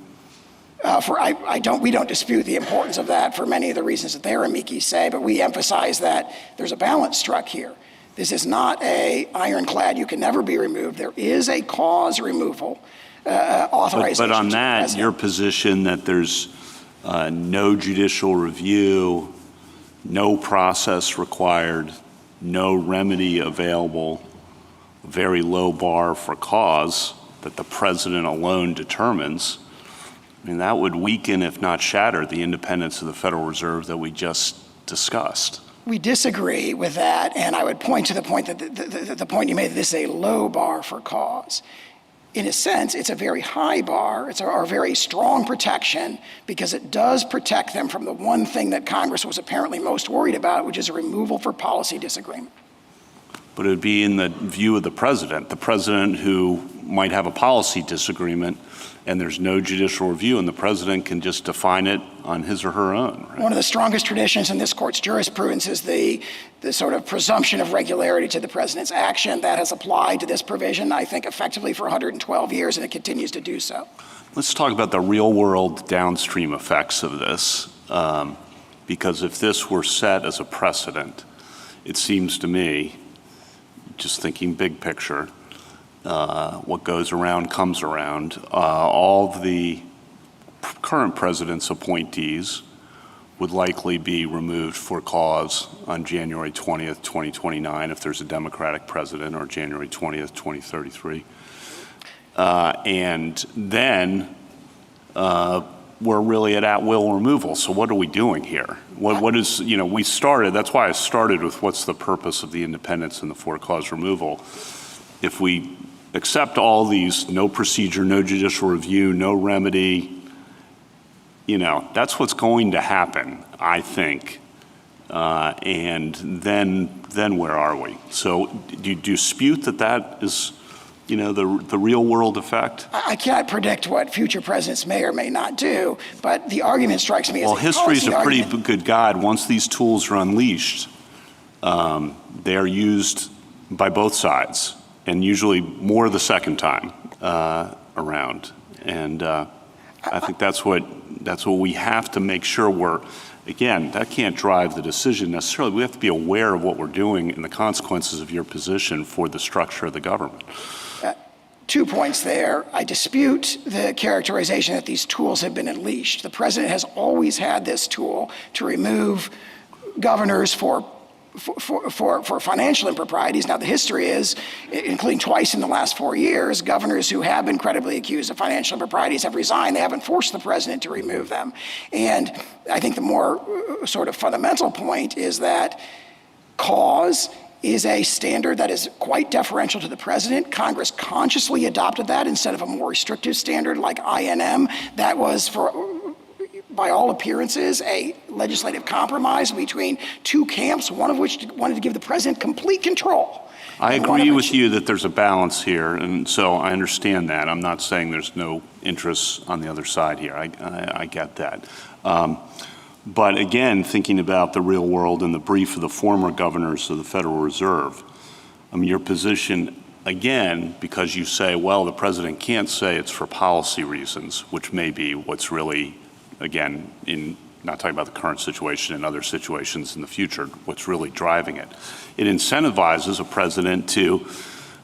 We don't dispute the importance of that for many of the reasons that their amici say, but we emphasize that there's a balance struck here. This is not a ironclad, you can never be removed. There is a cause removal authorization. But on that, your position that there's no judicial review, no process required, no remedy available, very low bar for cause that the president alone determines, I mean, that would weaken, if not shatter, the independence of the Federal Reserve that we just discussed. We disagree with that, and I would point to the point that the point you made that this is a low bar for cause. In a sense, it's a very high bar. It's a very strong protection because it does protect them from the one thing that Congress was apparently most worried about, which is a removal for policy disagreement. But it would be in the view of the president who might have a policy disagreement, and there's no judicial review, and the president can just define it on his or her own. Right? One of the strongest traditions in this court's jurisprudence is the sort of presumption of regularity to the president's action. That has applied to this provision, I think, effectively for 112 years, and it continues to do so. Let's talk about the real-world downstream effects of this, because if this were set as a precedent, it seems to me, just thinking big picture, what goes around comes around. All of the current president's appointees would likely be removed for cause on January 20th, 2029, if there's a Democratic president, or January 20th, 2033. And then we're really at will removal. So what are we doing here? What is, we started, that's why I started with what's the purpose of the independence and the for-cause removal. If we accept all these, no procedure, no judicial review, no remedy, that's what's going to happen, I think. And then where are we? So do you dispute that is, the real world effect? I cannot predict what future presidents may or may not do, but the argument strikes me as a policy history is a pretty argument. good guide. Once these tools are unleashed, they are used by both sides, and usually more the second time around. And I think that's what we have to make sure again, that can't drive the decision necessarily. We have to be aware of what we're doing and the consequences of your position for the structure of the government. 2 points there. I dispute the characterization that these tools have been unleashed. The president has always had this tool to remove governors for financial improprieties. Now, the history is, including twice in the last 4 years, governors who have been credibly accused of financial improprieties have resigned. They haven't forced the president to remove them. And I think the more sort of fundamental point is that cause is a standard that is quite deferential to the president. Congress consciously adopted that instead of a more restrictive standard like INM that was, by all appearances, a legislative compromise between two camps, one of which wanted to give the president complete control. I agree with you that there's a balance here, and so I understand that. I'm not saying there's no interests on the other side here. I get that. But again, thinking about the real world and the brief of the former governors of the Federal Reserve, your position, again, because you say, well, the president can't say it's for policy reasons, which may be what's really, again, not talking about the current situation and other situations in the future, what's really driving it. It incentivizes a president to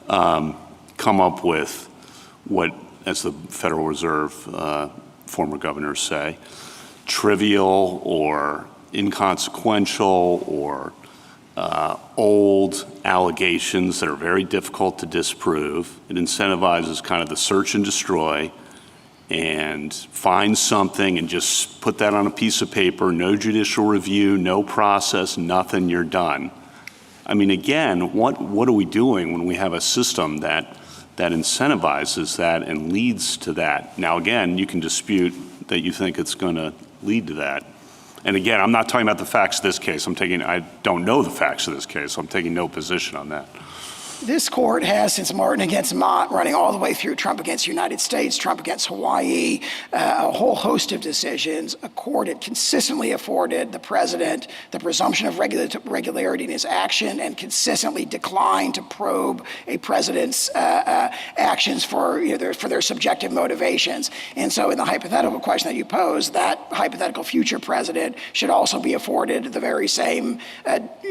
come up with what, as the Federal Reserve former governors say, trivial or inconsequential or old allegations that are very difficult to disprove. It incentivizes kind of the search and destroy and find something and just put that on a piece of paper, no judicial review, no process, nothing, you're done. Again, what are we doing when we have a system that incentivizes that and leads to that? Now, again, you can dispute that you think it's going to lead to that. And again, I'm not talking about the facts of this case. I don't know the facts of this case. I'm taking no position on that. This court has, since Martin against Mott, running all the way through Trump against the United States, Trump against Hawaii, a whole host of decisions, a court had consistently afforded the president the presumption of regularity in his action and consistently declined to probe a president's actions for their subjective motivations. And so in the hypothetical question that you pose, that hypothetical future president should also be afforded the very same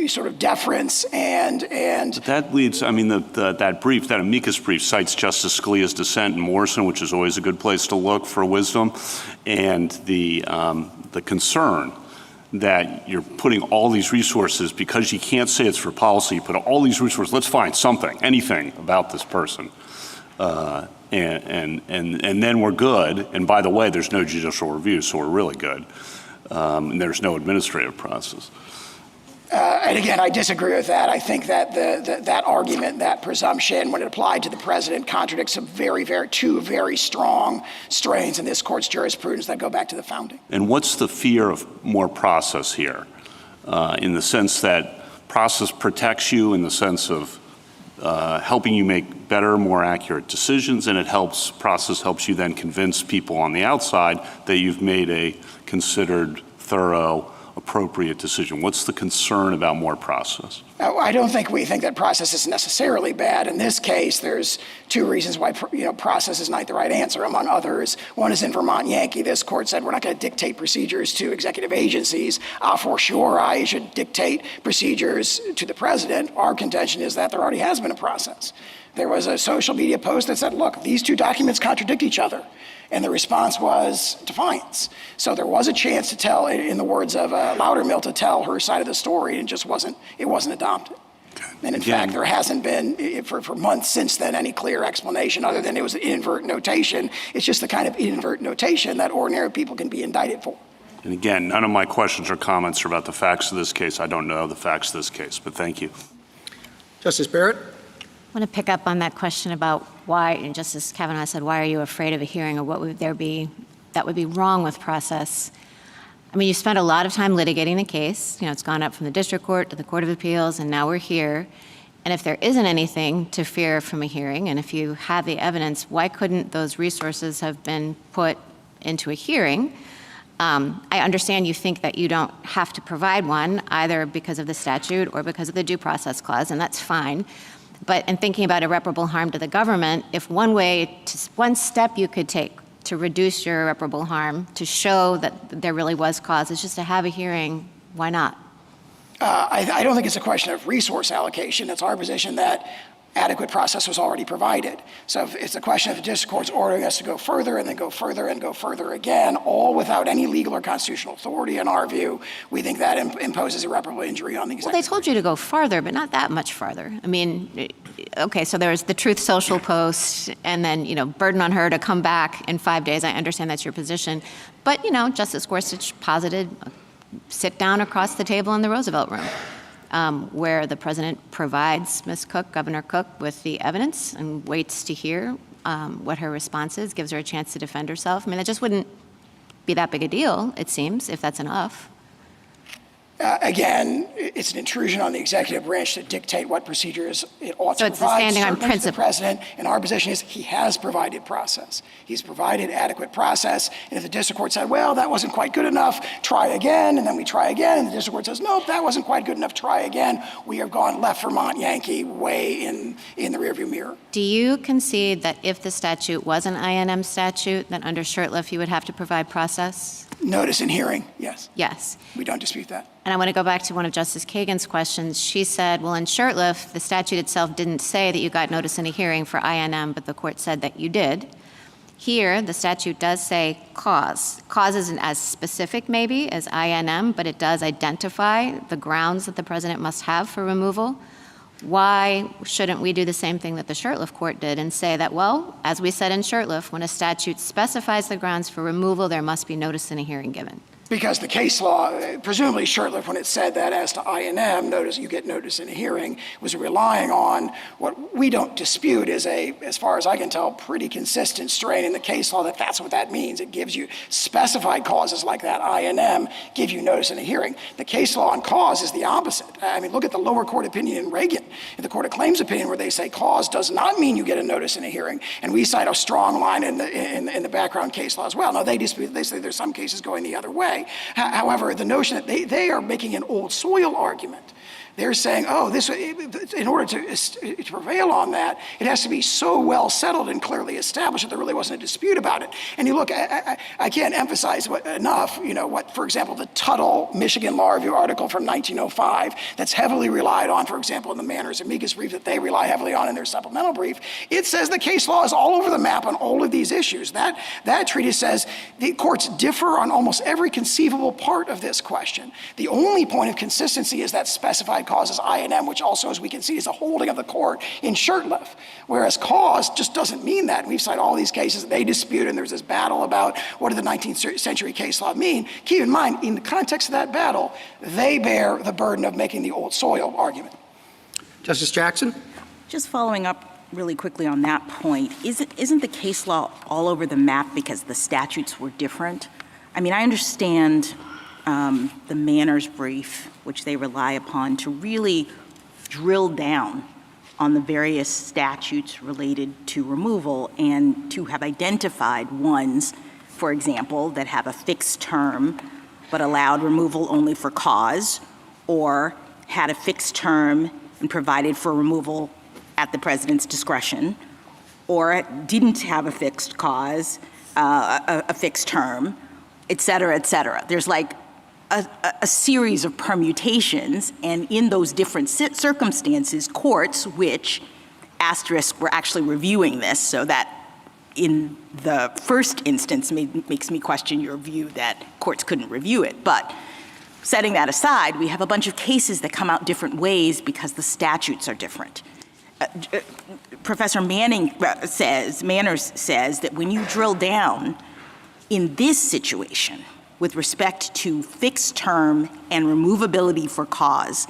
sort of deference and But that leads, that amicus brief cites Justice Scalia's dissent in Morrison, which is always a good place to look for wisdom, and the concern that you're putting all these resources, because you can't say it's for policy, you put all these resources, let's find something, anything about this person. And then we're good. And by the way, there's no judicial review, so we're really good. And there's no administrative process. And again, I disagree with that. I think that that argument, that presumption, when it applied to the president, contradicts two very strong strains in this court's jurisprudence that go back to the founding. And what's the fear of more process here? In the sense that process protects you, in the sense of helping you make better, more accurate decisions, and process helps you then convince people on the outside that you've made a considered, thorough, appropriate decision. What's the concern about more process? I don't think we think that process is necessarily bad. In this case, there's two reasons why process is not the right answer, among others. One is in Vermont Yankee. This court said we're not going to dictate procedures to executive agencies. For sure, I should dictate procedures to the president. Our contention is that there already has been a process. There was a social media post that said, look, these two documents contradict each other. And the response was defiance. So there was a chance to tell, in the words of Loudermill, to tell her side of the story, and it wasn't adopted. And in fact, there hasn't been, for months since then, any clear explanation other than it was an inadvertent notation. It's just the kind of inadvertent notation that ordinary people can be indicted for. And again, none of my questions or comments are about the facts of this case. I don't know the facts of this case, but thank you. Justice Barrett? I want to pick up on that question about why, and Justice Kavanaugh said, why are you afraid of a hearing, or what would there be that would be wrong with process? I mean, you spent a lot of time litigating the case. It's gone up from the district court to the Court of Appeals, and now we're here. And if there isn't anything to fear from a hearing, and if you have the evidence, why couldn't those resources have been put into a hearing? I understand you think that you don't have to provide one, either because of the statute or because of the due process clause, and that's fine. But in thinking about irreparable harm to the government, if one step you could take to reduce your irreparable harm, to show that there really was cause, is just to have a hearing, why not? I don't think it's a question of resource allocation. It's our position that adequate process was already provided. So if it's a question of the district court's ordering us to go further and then go further and go further again, all without any legal or constitutional authority, in our view, we think that imposes irreparable injury on the executive. Well, they told you to go farther, but not that much farther. I mean, okay, so there's the Truth Social post, and then, burden on her to come back in 5 days. I understand that's your position. But, Justice Gorsuch posited sit down across the table in the Roosevelt room. Where the president provides Ms. Cook, Governor Cook, with the evidence and waits to hear what her response is, gives her a chance to defend herself. I mean, that just wouldn't be that big a deal, it seems, if that's enough. Again, it's an intrusion on the executive branch to dictate what procedures it ought to provide. So it's the standing on principle. The president, and our position is he has provided process. He's provided adequate process. And if the district court said, well, that wasn't quite good enough, try again, and then we try again, and the district court says, nope, that wasn't quite good enough, try again, we have gone left Vermont Yankee way in the rearview mirror. Do you concede that if the statute was an INM statute, then under Shurtleff you would have to provide process? Notice and hearing, yes. Yes. We don't dispute that. And I want to go back to one of Justice Kagan's questions. She said, well, in Shurtleff, the statute itself didn't say that you got notice and a hearing for INM, but the court said that you did. Here, the statute does say cause. Cause isn't as specific, maybe, as INM, but it does identify the grounds that the president must have for removal. Why shouldn't we do the same thing that the Shurtleff court did and say that, well, as we said in Shurtleff, when a statute specifies the grounds for removal, there must be notice and a hearing given? Because the case law, presumably Shurtleff, when it said that as to INM, notice you get notice in a hearing, was relying on what we don't dispute is as far as I can tell, pretty consistent strain in the case law that that's what that means. It gives you specified causes like that. INM give you notice in a hearing. The case law on cause is the opposite. I mean, look at the lower court opinion in Reagan, in the Court of Claims opinion, where they say cause does not mean you get a notice in a hearing. And we cite a strong line in the background case law as well. Now, they dispute, they say there's some cases going the other way. However, the notion that they are making an old soil argument They're saying, oh, this, in order to prevail on that, it has to be so well settled and clearly established that there really wasn't a dispute about it. And you look, I can't emphasize enough, what, for example, the Tuttle Michigan Law Review article from 1905 that's heavily relied on, for example, in the Manners amicus brief that they rely heavily on in their supplemental brief. It says the case law is all over the map on all of these issues. That treatise says the courts differ on almost every conceivable part of this question. The only point of consistency is that specified cause is I&M, which also, as we can see, is a holding of the court in Shurtleff, whereas cause just doesn't mean that. We've cited all these cases that they dispute, and there's this battle about what did the 19th century case law mean. Keep in mind, in the context of that battle, they bear the burden of making the old soil argument. Justice Jackson? Just following up really quickly on that point, isn't the case law all over the map because the statutes were different? I mean, I understand the Manners brief, which they rely upon to really drill down on the various statutes related to removal and to have identified ones, for example, that have a fixed term but allowed removal only for cause, or had a fixed term and provided for removal at the president's discretion, or didn't have a fixed cause, a fixed term, et cetera, et cetera. There's like a series of permutations, and in those different circumstances, courts, which asterisk were actually reviewing this, so that in the first instance makes me question your view that courts couldn't review it. But setting that aside, we have a bunch of cases that come out different ways because the statutes are different. Professor Manners says that when you drill down in this situation with respect to fixed term and removability for cause,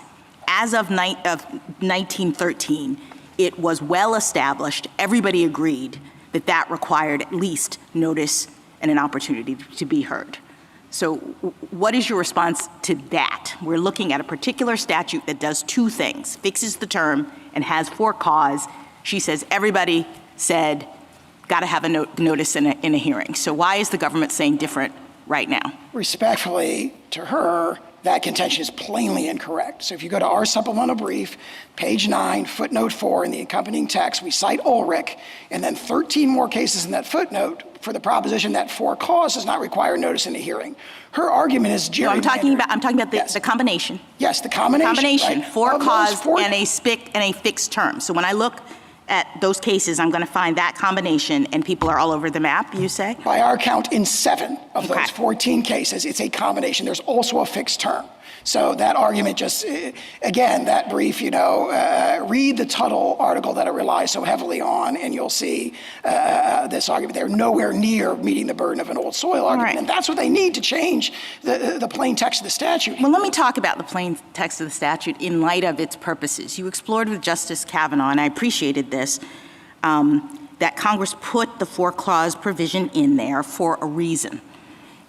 as of 1913, it was well established, everybody agreed that that required at least notice and an opportunity to be heard. So what is your response to that? We're looking at a particular statute that does two things, fixes the term and has for cause. She says everybody said, got to have a notice in a hearing. So why is the government saying different right now? Respectfully to her, that contention is plainly incorrect. So if you go to our supplemental brief, page 9, footnote 4 in the accompanying text, we cite Ulrich, and then 13 more cases in that footnote for the proposition that for cause does not require notice in a hearing. Her argument is gerrymandered. I'm talking about the combination. Yes, the combination. Right? For cause and a fixed term. So when I look at those cases, I'm going to find that combination, and people are all over the map, you say? By our count, in 7 of those 14 cases, it's a combination. There's also a fixed term. So that argument just, again, that brief, read the Tuttle article that it relies so heavily on, and you'll see this argument. They're nowhere near meeting the burden of an old soil argument. Right. And that's what they need to change the plain text of the statute. Well, let me talk about the plain text of the statute in light of its purposes. You explored with Justice Kavanaugh, and I appreciated this, that Congress put the for-clause provision in there for a reason.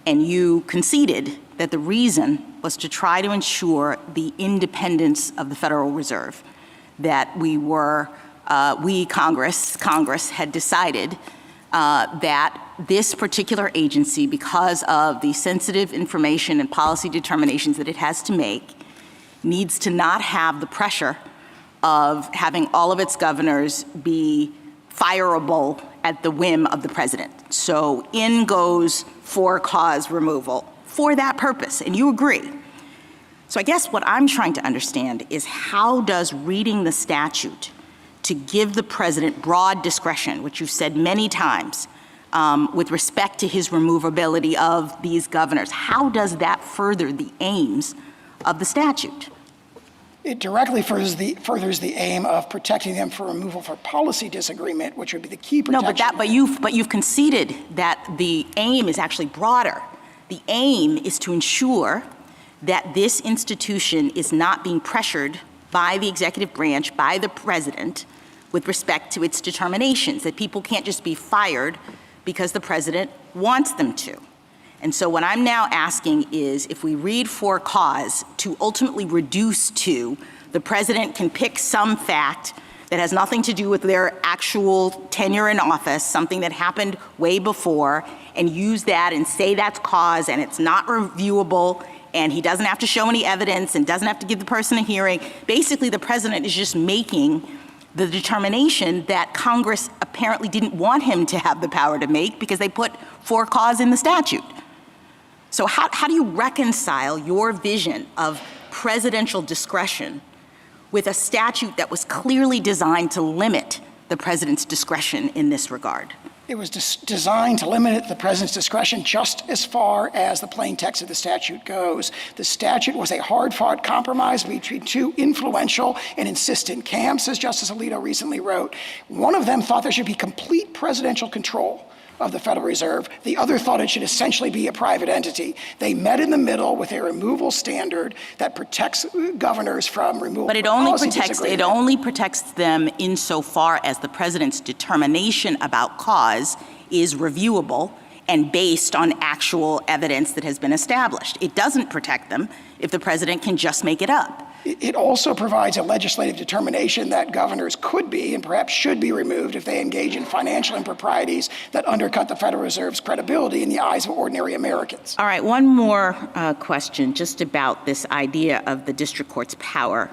And you conceded that the reason was to try to ensure the independence of the Federal Reserve, that Congress had decided that this particular agency, because of the sensitive information and policy determinations that it has to make, needs to not have the pressure of having all of its governors be fireable at the whim of the president. So in goes for-cause removal for that purpose, and you agree. So I guess what I'm trying to understand is how does reading the statute to give the president broad discretion, which you've said many times, with respect to his removability of these governors, how does that further the aims of the statute? It directly furthers the aim of protecting them for removal for policy disagreement, which would be the key protection. No, but you've conceded that the aim is actually broader. The aim is to ensure that this institution is not being pressured by the executive branch, by the president, with respect to its determinations, that people can't just be fired because the president wants them to. And so what I'm now asking is, if we read for cause to ultimately reduce to the president can pick some fact that has nothing to do with their actual tenure in office, something that happened way before, and use that and say that's cause and it's not reviewable and he doesn't have to show any evidence and doesn't have to give the person a hearing. Basically, the president is just making the determination that Congress apparently didn't want him to have the power to make because they put for cause in the statute. So how do you reconcile your vision of presidential discretion with a statute that was clearly designed to limit the president's discretion in this regard? It was designed to limit the president's discretion just as far as the plain text of the statute goes. The statute was a hard-fought compromise between two influential and insistent camps, as Justice Alito recently wrote. One of them thought there should be complete presidential control of the Federal Reserve. The other thought it should essentially be a private entity. They met in the middle with a removal standard that protects governors from removal. But it only protects them insofar as the president's determination about cause is reviewable and based on actual evidence that has been established. It doesn't protect them if the president can just make it up. It also provides a legislative determination that governors could be and perhaps should be removed if they engage in financial improprieties that undercut the Federal Reserve's credibility in the eyes of ordinary Americans. All right, one more question just about this idea of the district court's power.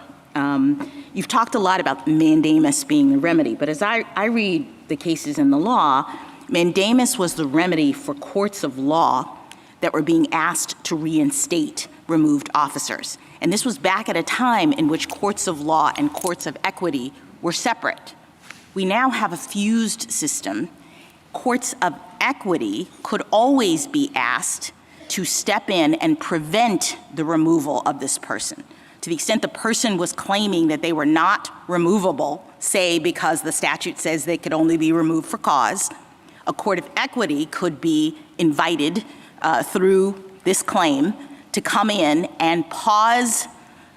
You've talked a lot about mandamus being the remedy, but as I read the cases in the law, mandamus was the remedy for courts of law that were being asked to reinstate removed officers. And this was back at a time in which courts of law and courts of equity were separate. We now have a fused system. Courts of equity could always be asked to step in and prevent the removal of this person. To the extent the person was claiming that they were not removable, say because the statute says they could only be removed for cause, a court of equity could be invited through this claim to come in and pause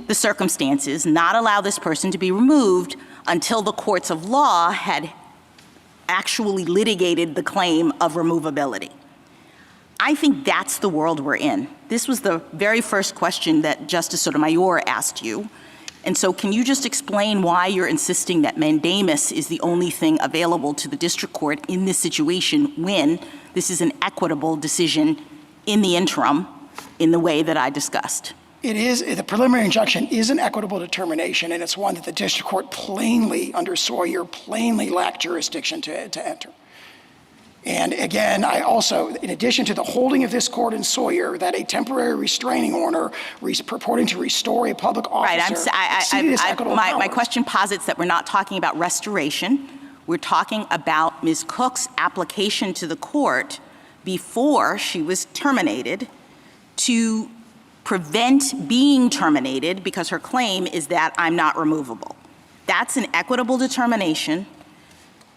the circumstances, not allow this person to be removed until the courts of law had actually litigated the claim of removability. I think that's the world we're in. This was the very first question that Justice Sotomayor asked you. And so can you just explain why you're insisting that mandamus is the only thing available to the district court in this situation when this is an equitable decision in the interim in the way that I discussed? It is, the preliminary injunction is an equitable determination, and it's one that the district court plainly, under Sawyer, plainly lacked jurisdiction to enter. And again, I also, in addition to the holding of this court in Sawyer, that a temporary restraining order purporting to restore a public officer exceeded its equitable powers. My question posits that we're not talking about restoration. We're talking about Ms. Cook's application to the court before she was terminated to prevent being terminated because her claim is that I'm not removable. That's an equitable determination.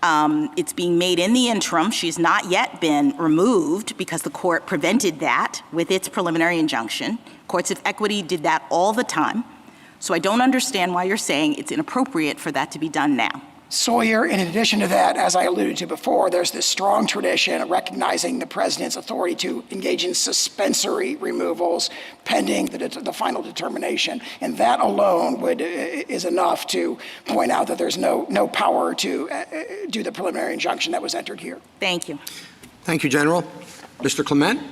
It's being made in the interim. She's not yet been removed because the court prevented that with its preliminary injunction. Courts of equity did that all the time. So I don't understand why you're saying it's inappropriate for that to be done now. Sawyer, in addition to that, as I alluded to before, there's this strong tradition of recognizing the president's authority to engage in suspensory removals pending the final determination. And that alone is enough to point out that there's no power to do the preliminary injunction that was entered here. Thank you. Thank you, General. Mr. Clement?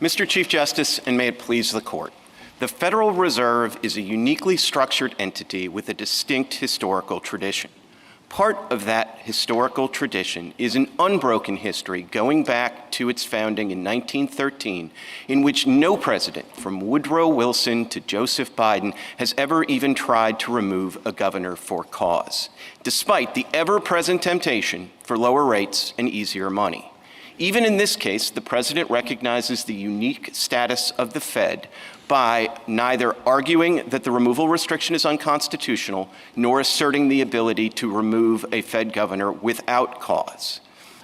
Mr. Chief Justice, and may it please the court. The Federal Reserve is a uniquely structured entity with a distinct historical tradition. Part of that historical tradition is an unbroken history going back to its founding in 1913, in which no president, from Woodrow Wilson to Joseph Biden, has ever even tried to remove a governor for cause, despite the ever-present temptation for lower rates and easier money. Even in this case, the president recognizes the unique status of the Fed by neither arguing that the removal restriction is unconstitutional nor asserting the ability to remove a Fed governor without cause.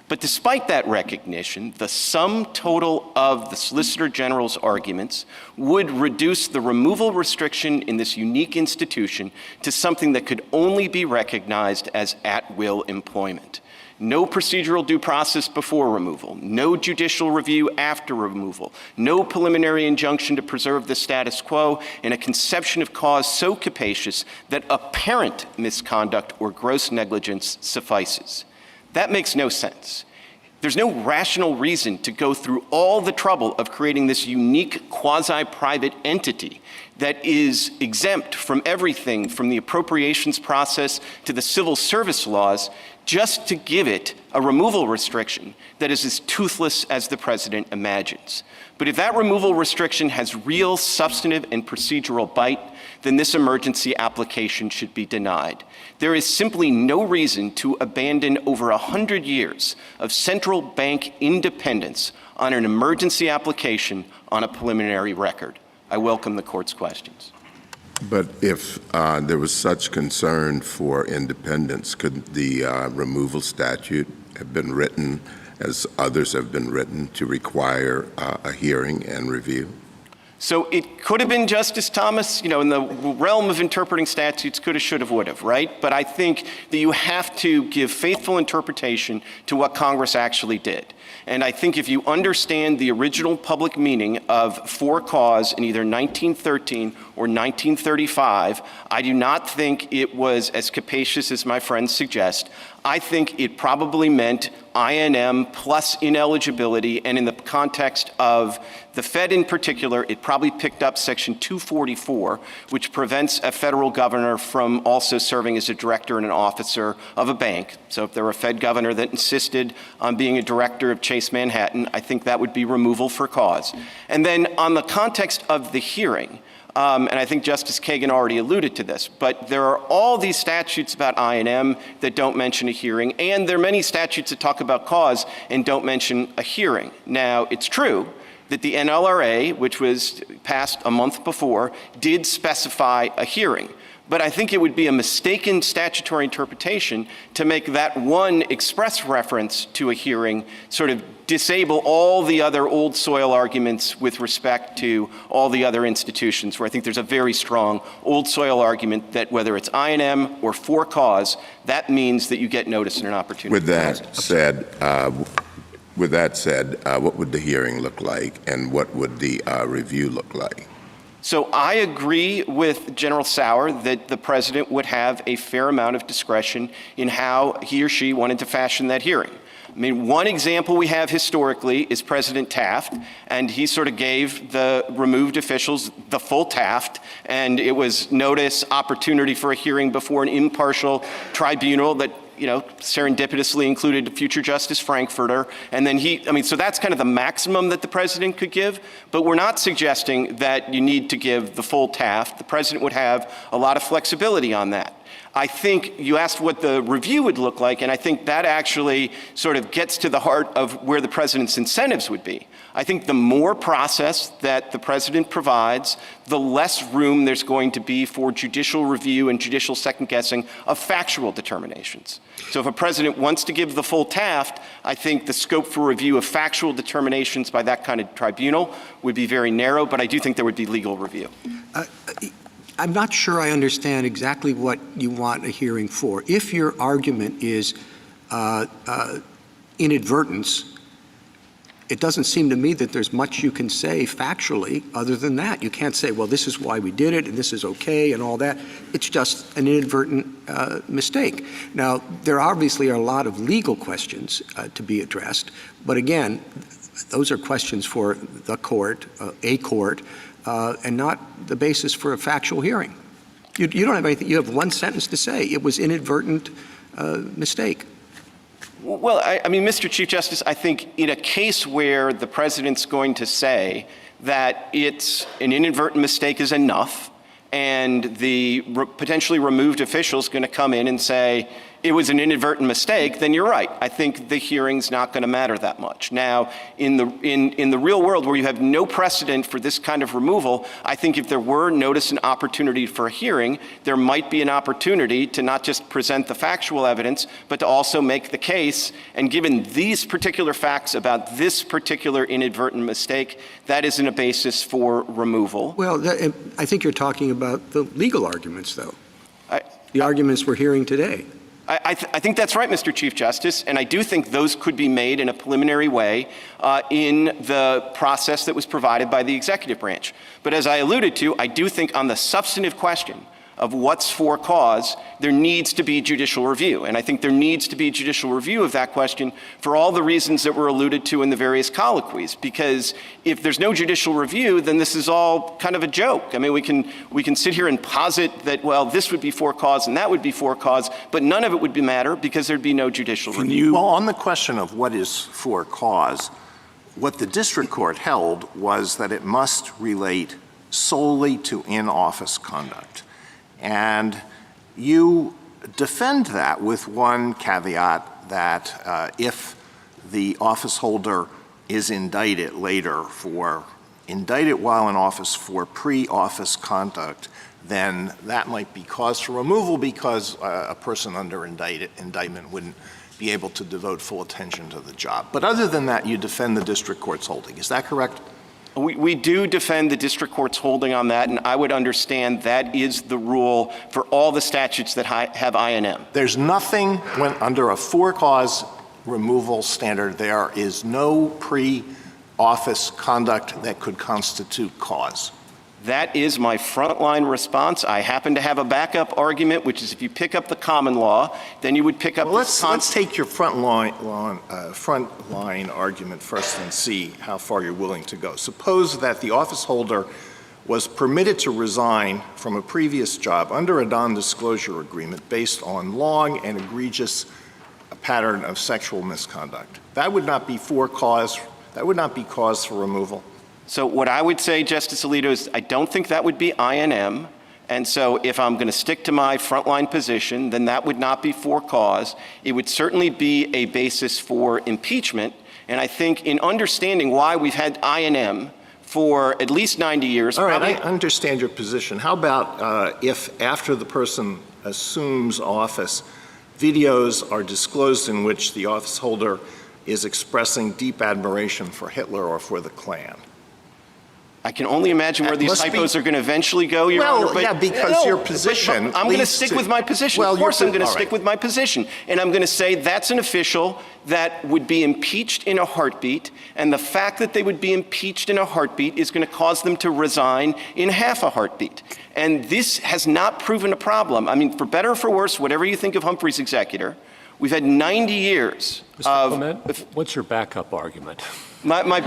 But despite that recognition, the sum total of the Solicitor General's arguments would reduce the removal restriction in this unique institution to something that could only be recognized as at-will employment. No procedural due process before removal, no judicial review after removal, no preliminary injunction to preserve the status quo, and a conception of cause so capacious that apparent misconduct or gross negligence suffices. That makes no sense. There's no rational reason to go through all the trouble of creating this unique quasi-private entity that is exempt from everything from the appropriations process to the civil service laws just to give it a removal restriction that is as toothless as the president imagines. But if that removal restriction has real substantive and procedural bite, then this emergency application should be denied. There is simply no reason to abandon over 100 years of central bank independence on an emergency application on a preliminary record. I welcome the court's questions. But if there was such concern for independence, could the removal statute have been written, as others have been written, to require a hearing and review? So it could have been, Justice Thomas, in the realm of interpreting statutes, could have, should have, would have, right? But I think that you have to give faithful interpretation to what Congress actually did. And I think if you understand the original public meaning of for cause in either 1913 or 1935, I do not think it was as capacious as my friends suggest. I think it probably meant INM plus ineligibility, and in the context of the Fed in particular, it probably picked up Section 244, which prevents a federal governor from also serving as a director and an officer of a bank. So if there were a Fed governor that insisted on being a director of Chase Manhattan, I think that would be removal for cause. And then on the context of the hearing, and I think Justice Kagan already alluded to this, but there are all these statutes about INM that don't mention a hearing, and there are many statutes that talk about cause and don't mention a hearing. Now, it's true that the NLRA, which was passed a month before, did specify a hearing. But I think it would be a mistaken statutory interpretation to make that one express reference to a hearing sort of disable all the other old soil arguments with respect to all the other institutions, where I think there's a very strong old soil argument that whether it's INM or for cause, that means that you get notice and an opportunity. With that said, what would the hearing look like, and what would the review look like? So I agree with General Sauer that the president would have a fair amount of discretion in how he or she wanted to fashion that hearing. I mean, one example we have historically is President Taft, and he sort of gave the removed officials the full Taft, and it was notice, opportunity for a hearing before an impartial tribunal that serendipitously included future Justice Frankfurter. And then so that's kind of the maximum that the president could give, but we're not suggesting that you need to give the full Taft. The president would have a lot of flexibility on that. I think you asked what the review would look like, and I think that actually sort of gets to the heart of where the president's incentives would be. I think the more process that the president provides, the less room there's going to be for judicial review and judicial second-guessing of factual determinations. So if a president wants to give the full Taft, I think the scope for review of factual determinations by that kind of tribunal would be very narrow, but I do think there would be legal review. I'm not sure I understand exactly what you want a hearing for. If your argument is inadvertence, it doesn't seem to me that there's much you can say factually other than that. You can't say, well, this is why we did it, and this is okay, and all that. It's just an inadvertent mistake. Now, there obviously are a lot of legal questions to be addressed, but again, those are questions for the court, and not the basis for a factual hearing. You don't have anything. You have one sentence to say. It was inadvertent mistake. Well, I mean, Mr. Chief Justice, I think in a case where the president's going to say that it's an inadvertent mistake is enough, and the potentially removed official's going to come in and say it was an inadvertent mistake, then you're right. I think the hearing's not going to matter that much. Now, in the real world where you have no precedent for this kind of removal, I think if there were notice and opportunity for a hearing, there might be an opportunity to not just present the factual evidence, but to also make the case. And given these particular facts about this particular inadvertent mistake, that isn't a basis for removal. Well, I think you're talking about the legal arguments, though. The arguments we're hearing today. I think that's right, Mr. Chief Justice, and I do think those could be made in a preliminary way in the process that was provided by the executive branch. But as I alluded to, I do think on the substantive question of what's for cause, there needs to be judicial review. And I think there needs to be judicial review of that question for all the reasons that were alluded to in the various colloquies. Because if there's no judicial review, then this is all kind of a joke. I mean, we can sit here and posit that, well, this would be for cause and that would be for cause, but none of it would matter because there'd be no judicial review. Well, on the question of what is for cause, what the district court held was that it must relate solely to in-office conduct. And you defend that with one caveat that if the office holder is indicted while in office for pre-office conduct, then that might be cause for removal because a person under indictment wouldn't be able to devote full attention to the job. But other than that, you defend the district court's holding. Is that correct? We do defend the district court's holding on that, and I would understand that is the rule for all the statutes that have INM. There's nothing when under a for-cause removal standard, there is no pre-office conduct that could constitute cause. That is my frontline response. I happen to have a backup argument, which is if you pick up the common law, then you would pick up let's take your front line argument first and see how far you're willing to go. Suppose that the office holder was permitted to resign from a previous job under a non-disclosure agreement based on long and egregious pattern of sexual misconduct. That would not be for cause. That would not be cause for removal. So what I would say, Justice Alito, is I don't think that would be INM. And so if I'm going to stick to my frontline position, then that would not be for cause. It would certainly be a basis for impeachment. And I think in understanding why we've had INM for at least 90 years. All right, I understand your position. How about if after the person assumes office, videos are disclosed in which the office holder is expressing deep admiration for Hitler or for the Klan? I can only imagine where these typos are going to eventually go, Your Honor. Well, yeah, because your position I'm going to stick with my position. Of course I'm going to stick with my position. And I'm going to say that's an official that would be impeached in a heartbeat, and the fact that they would be impeached in a heartbeat is going to cause them to resign in half a heartbeat. And this has not proven a problem. I mean, for better or for worse, whatever you think of Humphrey's executor, we've had 90 years Mr. Clement, what's your backup argument? My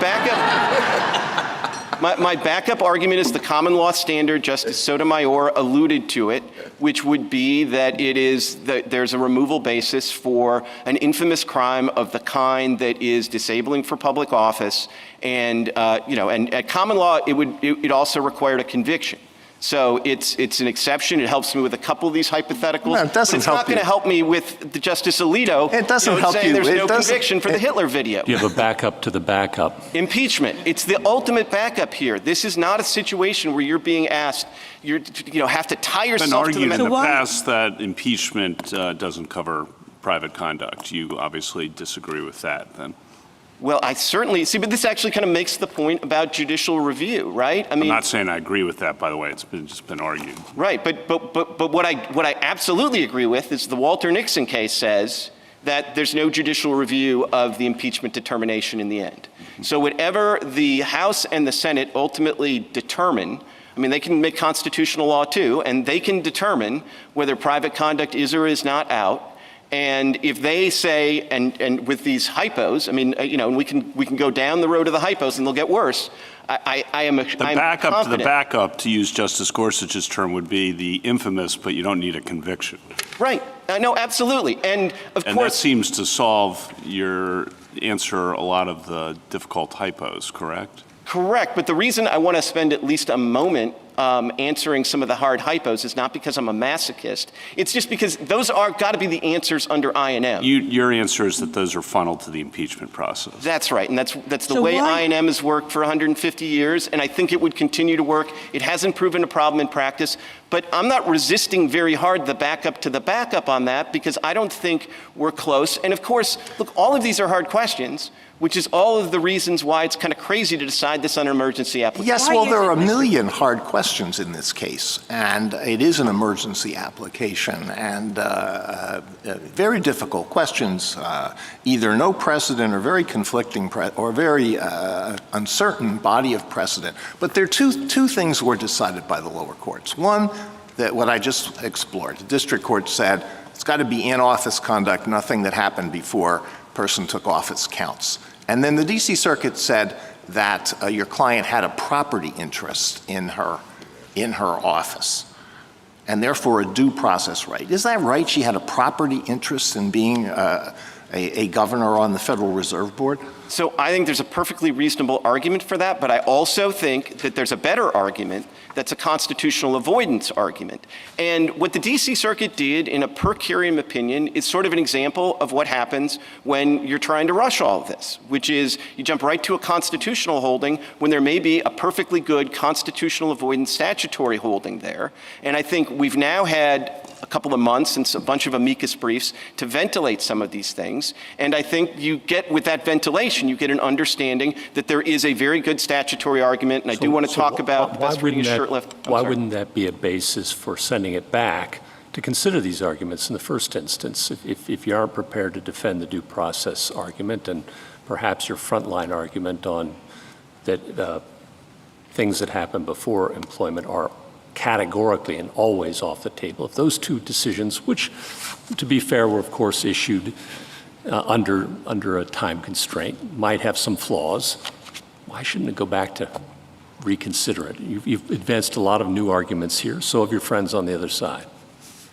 backup argument is the common law standard. Justice Sotomayor alluded to it, which would be that there's a removal basis for an infamous crime of the kind that is disabling for public office, and at common law it also required a conviction. So it's an exception. It helps me with a couple of these hypotheticals. No, it doesn't but it's help not going to help me with the Justice Alito. It doesn't help saying you. There's no conviction for the Hitler video. You have a backup to the backup. Impeachment. It's the ultimate backup here. This is not a situation where you're being asked, have to tie yourself to the It's been argued in the past that impeachment doesn't cover private conduct. You obviously disagree with that, then. Well, I certainly see, but this actually kind of makes the point about judicial review, right? I mean, I'm not saying I agree with that, by the way. It's just been argued. Right, but what I absolutely agree with is the Walter Nixon case says that there's no judicial review of the impeachment determination in the end. So whatever the House and the Senate ultimately determine, I mean, they can make constitutional law too, and they can determine whether private conduct is or is not out. And if they say, and with these hypos, I mean, and we can go down the road of the hypos and they'll get worse. I'm backup to the backup, to use Justice Gorsuch's term, would be the infamous, but you don't need a conviction. Right. No, absolutely. And of course, that seems to solve answer a lot of the difficult hypos, correct? Correct. But the reason I want to spend at least a moment answering some of the hard hypos is not because I'm a masochist. It's just because those are got to be the answers under INM. Your answer is that those are funneled to the impeachment process. That's right, and that's the way INM has worked for 150 years, and I think it would continue to work. It hasn't proven a problem in practice, but I'm not resisting very hard the backup to the backup on that because I don't think we're close. And of course, look, all of these are hard questions, which is all of the reasons why it's kind of crazy to decide this on an emergency application. Yes, well, there are a million hard questions in this case, and it is an emergency application, and very difficult questions, either no precedent or very conflicting or very uncertain body of precedent. But there are two things were decided by the lower courts. One, that what I just explored. The district court said it's got to be in-office conduct, nothing that happened before person took office counts. And then the D.C. Circuit said that your client had a property interest in her office, and therefore a due process right. Is that right? She had a property interest in being a governor on the Federal Reserve Board? So I think there's a perfectly reasonable argument for that, but I also think that there's a better argument that's a constitutional avoidance argument. And what the D.C. Circuit did in a per curiam opinion is sort of an example of what happens when you're trying to rush all of this, which is you jump right to a constitutional holding when there may be a perfectly good constitutional avoidance statutory holding there. And I think we've now had a couple of months and a bunch of amicus briefs to ventilate some of these things. And I think you get, with that ventilation, you get an understanding that there is a very good statutory argument. And I do want to talk about best reading a shirt lift. Why wouldn't that be a basis for sending it back to consider these arguments in the first instance? If you aren't prepared to defend the due process argument and perhaps your frontline argument on that things that happen before employment are categorically and always off the table. If those two decisions, which, to be fair, were of course issued under a time constraint, might have some flaws, why shouldn't it go back to reconsider it? You've advanced a lot of new arguments here, so have your friends on the other side.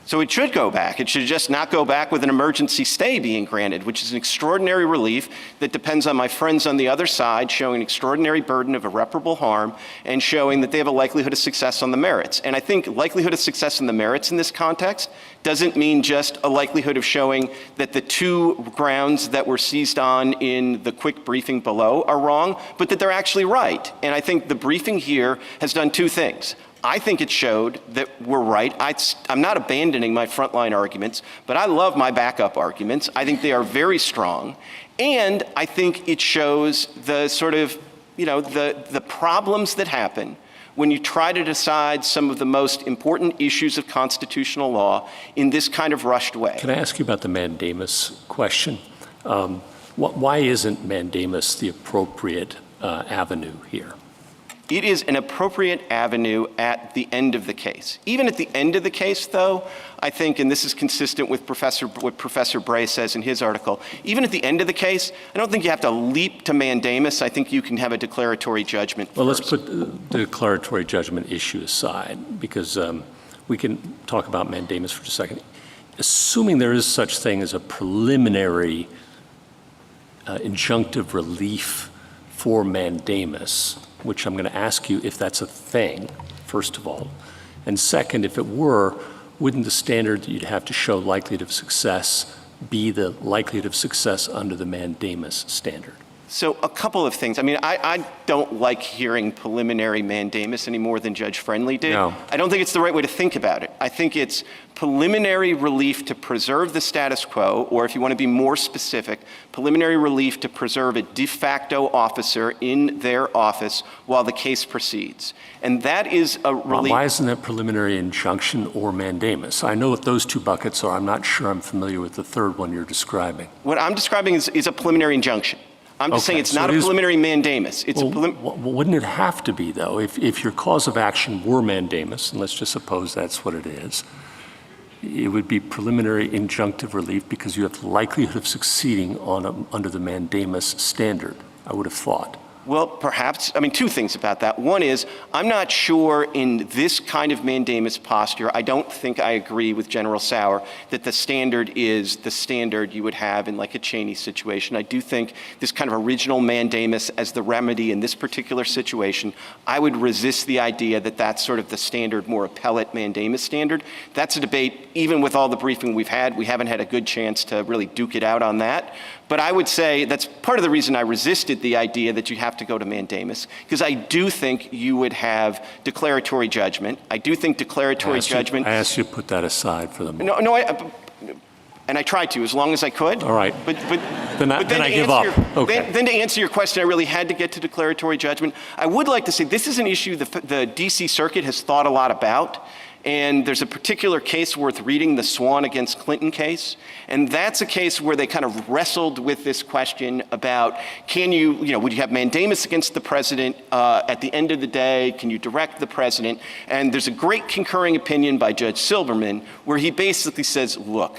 So it should go back. It should just not go back with an emergency stay being granted, which is an extraordinary relief that depends on my friends on the other side showing an extraordinary burden of irreparable harm and showing that they have a likelihood of success on the merits. And I think likelihood of success on the merits in this context doesn't mean just a likelihood of showing that the two grounds that were seized on in the quick briefing below are wrong, but that they're actually right. And I think the briefing here has done two things. I think it showed that we're right. I'm not abandoning my frontline arguments, but I love my backup arguments. I think they are very strong. And I think it shows the sort of, the problems that happen when you try to decide some of the most important issues of constitutional law in this kind of rushed way. Can I ask you about the mandamus question? Why isn't mandamus the appropriate avenue here? It is an appropriate avenue at the end of the case. Even at the end of the case, though, I think, and this is consistent with what Professor Bray says in his article, even at the end of the case, I don't think you have to leap to mandamus. I think you can have a declaratory judgment Well, first. let's put the declaratory judgment issue aside, because we can talk about mandamus for just a second. Assuming there is such thing as a preliminary injunctive relief for mandamus, which I'm going to ask you if that's a thing, first of all. And second, if it were, wouldn't the standard that you'd have to show likelihood of success be the likelihood of success under the mandamus standard? So a couple of things. I mean, I don't like hearing preliminary mandamus any more than Judge Friendly did. No. I don't think it's the right way to think about it. I think it's preliminary relief to preserve the status quo, or if you want to be more specific, preliminary relief to preserve a de facto officer in their office while the case proceeds. And that is a relief. Why isn't that preliminary injunction or mandamus? I know what those two buckets are. I'm not sure I'm familiar with the third one you're describing. What I'm describing is a preliminary injunction. I'm just saying it's not a preliminary mandamus. It's wouldn't it have to be, though? If your cause of action were mandamus, and let's just suppose that's what it is, it would be preliminary injunctive relief because you have the likelihood of succeeding under the mandamus standard, I would have thought. Well, perhaps. I mean, two things about that. One is, I'm not sure in this kind of mandamus posture, I don't think I agree with General Sauer that the standard is the standard you would have in like a Cheney situation. I do think this kind of original mandamus as the remedy in this particular situation, I would resist the idea that that's sort of the standard, more appellate mandamus standard. That's a debate, even with all the briefing we've had, we haven't had a good chance to really duke it out on that. But I would say that's part of the reason I resisted the idea that you have to go to mandamus, because I do think you would have declaratory judgment. I do think declaratory judgment. I asked you to put that aside for the moment. No, And I tried to, as long as I could. All right. But Then I give up. Okay. Then to answer your question, I really had to get to declaratory judgment. I would like to say this is an issue the D.C. Circuit has thought a lot about. And there's a particular case worth reading, the Swan against Clinton case. And that's a case where they kind of wrestled with this question about would you have mandamus against the president at the end of the day? Can you direct the president? And there's a great concurring opinion by Judge Silberman where he basically says, look,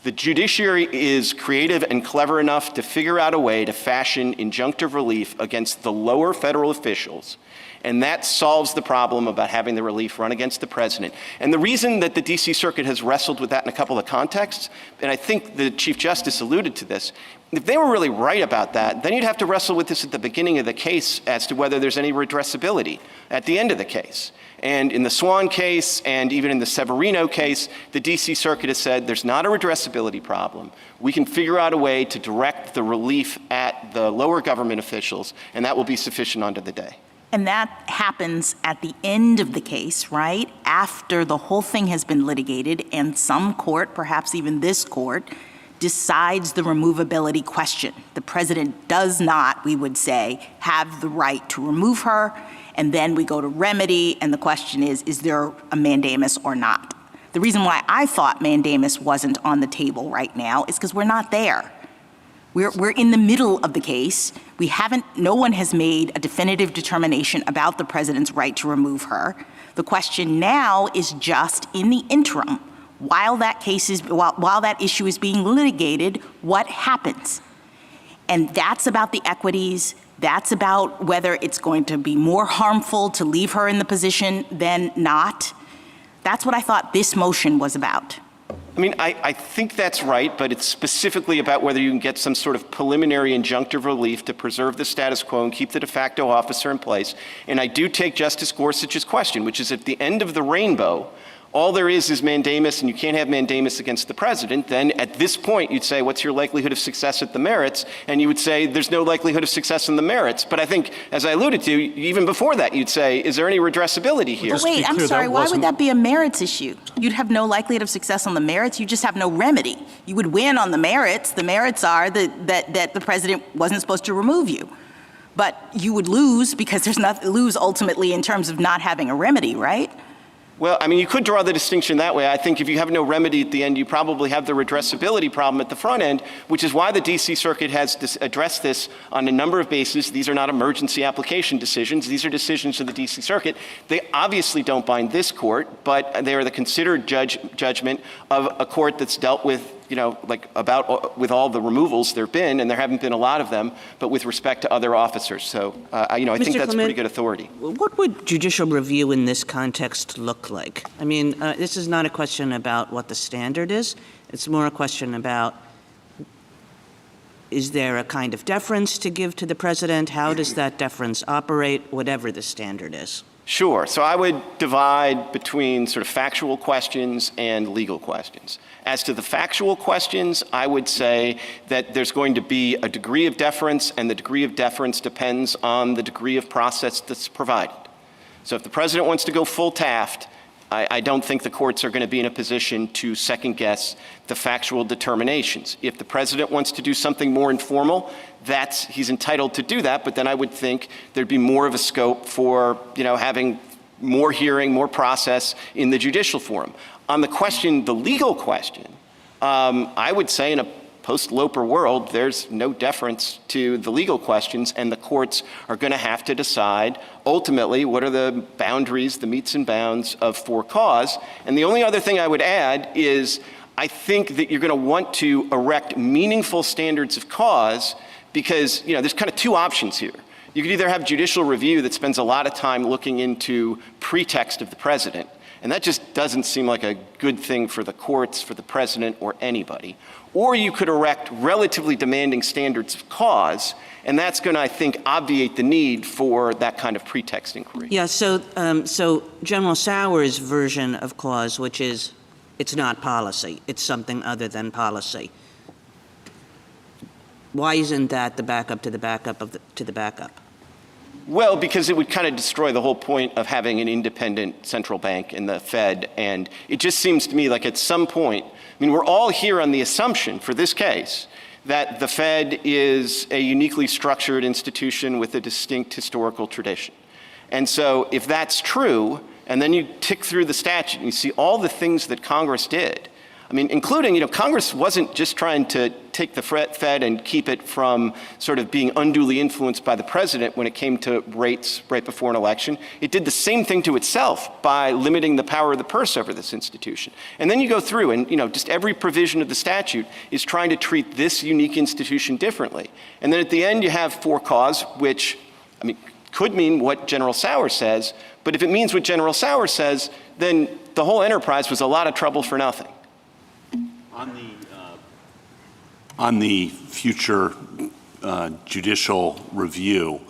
the judiciary is creative and clever enough to figure out a way to fashion injunctive relief against the lower federal officials. And that solves the problem about having the relief run against the president. And the reason that the D.C. Circuit has wrestled with that in a couple of contexts, and I think the Chief Justice alluded to this, if they were really right about that, then you'd have to wrestle with this at the beginning of the case as to whether there's any redressability at the end of the case. And in the Swan case and even in the Severino case, the D.C. Circuit has said there's not a redressability problem. We can figure out a way to direct the relief at the lower government officials, and that will be sufficient unto the day. And that happens at the end of the case, right? After the whole thing has been litigated and some court, perhaps even this court, decides the removability question. The president does not, we would say, have the right to remove her. And then we go to remedy, and the question is there a mandamus or not? The reason why I thought mandamus wasn't on the table right now is because we're not there. We're in the middle of the case. No one has made a definitive determination about the president's right to remove her. The question now is just in the interim, while that issue is being litigated, what happens? And that's about the equities. That's about whether it's going to be more harmful to leave her in the position than not. That's what I thought this motion was about. I mean, I think that's right, but it's specifically about whether you can get some sort of preliminary injunctive relief to preserve the status quo and keep the de facto officer in place. And I do take Justice Gorsuch's question, which is at the end of the rainbow, all there is mandamus, and you can't have mandamus against the president, then at this point you'd say, what's your likelihood of success at the merits? And you would say, there's no likelihood of success in the merits. But I think, as I alluded to, even before that, you'd say, is there any redressability here? But wait, I'm sorry, why would that be a merits issue? You'd have no likelihood of success on the merits, you just have no remedy. You would win on the merits. The merits are that the president wasn't supposed to remove you. But you would lose because there's nothing to lose ultimately in terms of not having a remedy, right? Well, I mean, you could draw the distinction that way. I think if you have no remedy at the end, you probably have the redressability problem at the front end, which is why the D.C. Circuit has addressed this on a number of bases. These are not emergency application decisions. These are decisions of the D.C. Circuit. They obviously don't bind this court, but they are the considered judgment of a court that's dealt with, with all the removals there have been, and there haven't been a lot of them, but with respect to other officers. So, I think that's pretty good authority. What would judicial review in this context look like? I mean, this is not a question about what the standard is. It's more a question about, is there a kind of deference to give to the president? How does that deference operate, whatever the standard is? Sure. So I would divide between sort of factual questions and legal questions. As to the factual questions, I would say that there's going to be a degree of deference, and the degree of deference depends on the degree of process that's provided. So if the president wants to go full Taft, I don't think the courts are going to be in a position to second-guess the factual determinations. If the president wants to do something more informal, he's entitled to do that, but then I would think there'd be more of a scope for, having more hearing, more process in the judicial forum. On the legal question, I would say in a post-Loper world, there's no deference to the legal questions, and the courts are going to have to decide ultimately what are the boundaries, the metes and bounds of for cause. And the only other thing I would add is I think that you're going to want to erect meaningful standards of cause because, there's kind of two options here. You could either have judicial review that spends a lot of time looking into pretext of the president, and that just doesn't seem like a good thing for the courts, for the president, or anybody. Or you could erect relatively demanding standards of cause, and that's going to, I think, obviate the need for that kind of pretext inquiry. Yeah, so General Sauer's version of cause, which is it's not policy, it's something other than policy. Why isn't that the backup to the backup to the backup? Well, because it would kind of destroy the whole point of having an independent central bank in the Fed. And it just seems to me like at some point, I mean, we're all here on the assumption for this case that the Fed is a uniquely structured institution with a distinct historical tradition. And so if that's true, and then you tick through the statute and you see all the things that Congress did, I mean, including, Congress wasn't just trying to take the Fed and keep it from sort of being unduly influenced by the president when it came to rates right before an election. It did the same thing to itself by limiting the power of the purse over this institution. And then you go through and, just every provision of the statute is trying to treat this unique institution differently. And then at the end you have for cause, which, could mean what General Sauer says, but if it means what General Sauer says, then the whole enterprise was a lot of trouble for nothing. On the future judicial review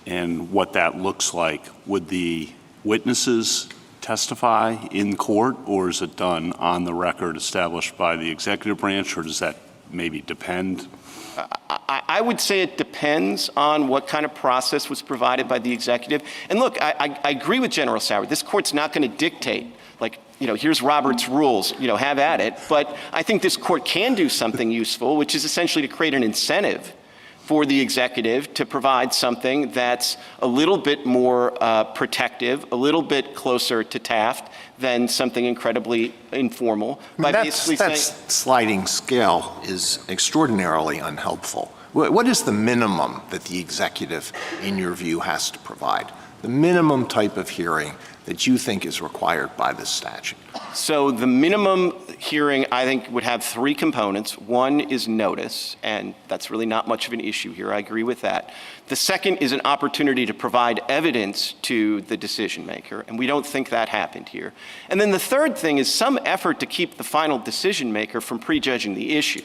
and what that looks like, would the witnesses testify in court, or is it done on the record established by the executive branch, or does that maybe depend? I would say it depends on what kind of process was provided by the executive. And look, I agree with General Sauer. This court's not going to dictate, here's Robert's rules, have at it. But I think this court can do something useful, which is essentially to create an incentive for the executive to provide something that's a little bit more protective, a little bit closer to Taft than something incredibly informal. That sliding scale is extraordinarily unhelpful. What is the minimum that the executive, in your view, has to provide? The minimum type of hearing that you think is required by this statute? So the minimum hearing, I think, would have three components. One is notice, and that's really not much of an issue here. I agree with that. The second is an opportunity to provide evidence to the decision maker, and we don't think that happened here. And then the third thing is some effort to keep the final decision maker from prejudging the issue.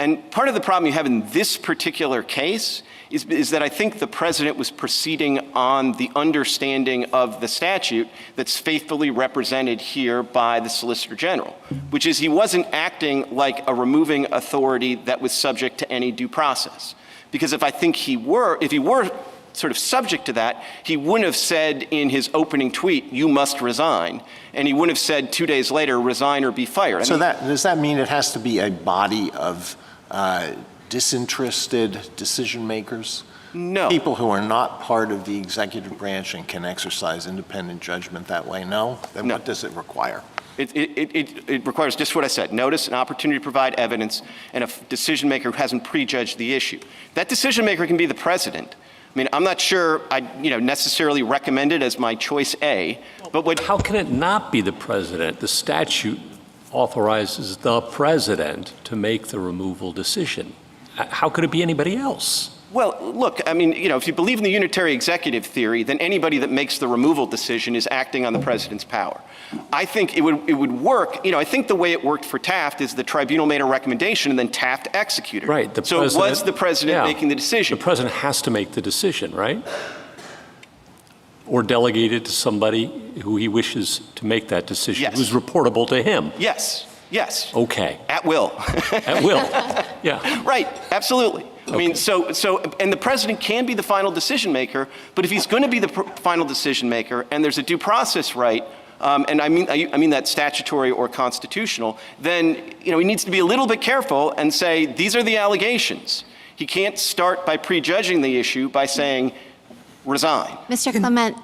And part of the problem you have in this particular case is that I think the president was proceeding on the understanding of the statute that's faithfully represented here by the Solicitor General, which is he wasn't acting like a removing authority that was subject to any due process. Because if he were sort of subject to that, he wouldn't have said in his opening tweet, "You must resign," and he wouldn't have said 2 days later, "Resign or be fired." Does that mean it has to be a body of disinterested decision makers? No. People who are not part of the executive branch and can exercise independent judgment that way? No? Then No. What does it require? It requires just what I said: notice, an opportunity to provide evidence, and a decision maker who hasn't prejudged the issue. That decision maker can be the president. I'm not sure I necessarily recommend it as my choice A, but how can it not be the president? The statute authorizes the president to make the removal decision. How could it be anybody else? Well, look, if you believe in the unitary executive theory, then anybody that makes the removal decision is acting on the president's power. I think it would work. I think the way it worked for Taft is the tribunal made a recommendation and then Taft executed. Right. So it was the president making the decision. The president has to make the decision, right? Or delegate it to somebody who he wishes to make that decision, Yes. who's reportable to him. Yes. Okay. At will. At will. Yeah. Right. Absolutely. Okay. And the president can be the final decision maker, but if he's going to be the final decision maker and there's a due process right, and I mean that statutory or constitutional, then he needs to be a little bit careful and say, these are the allegations. He can't start by prejudging the issue by saying, resign. Mr. Clement,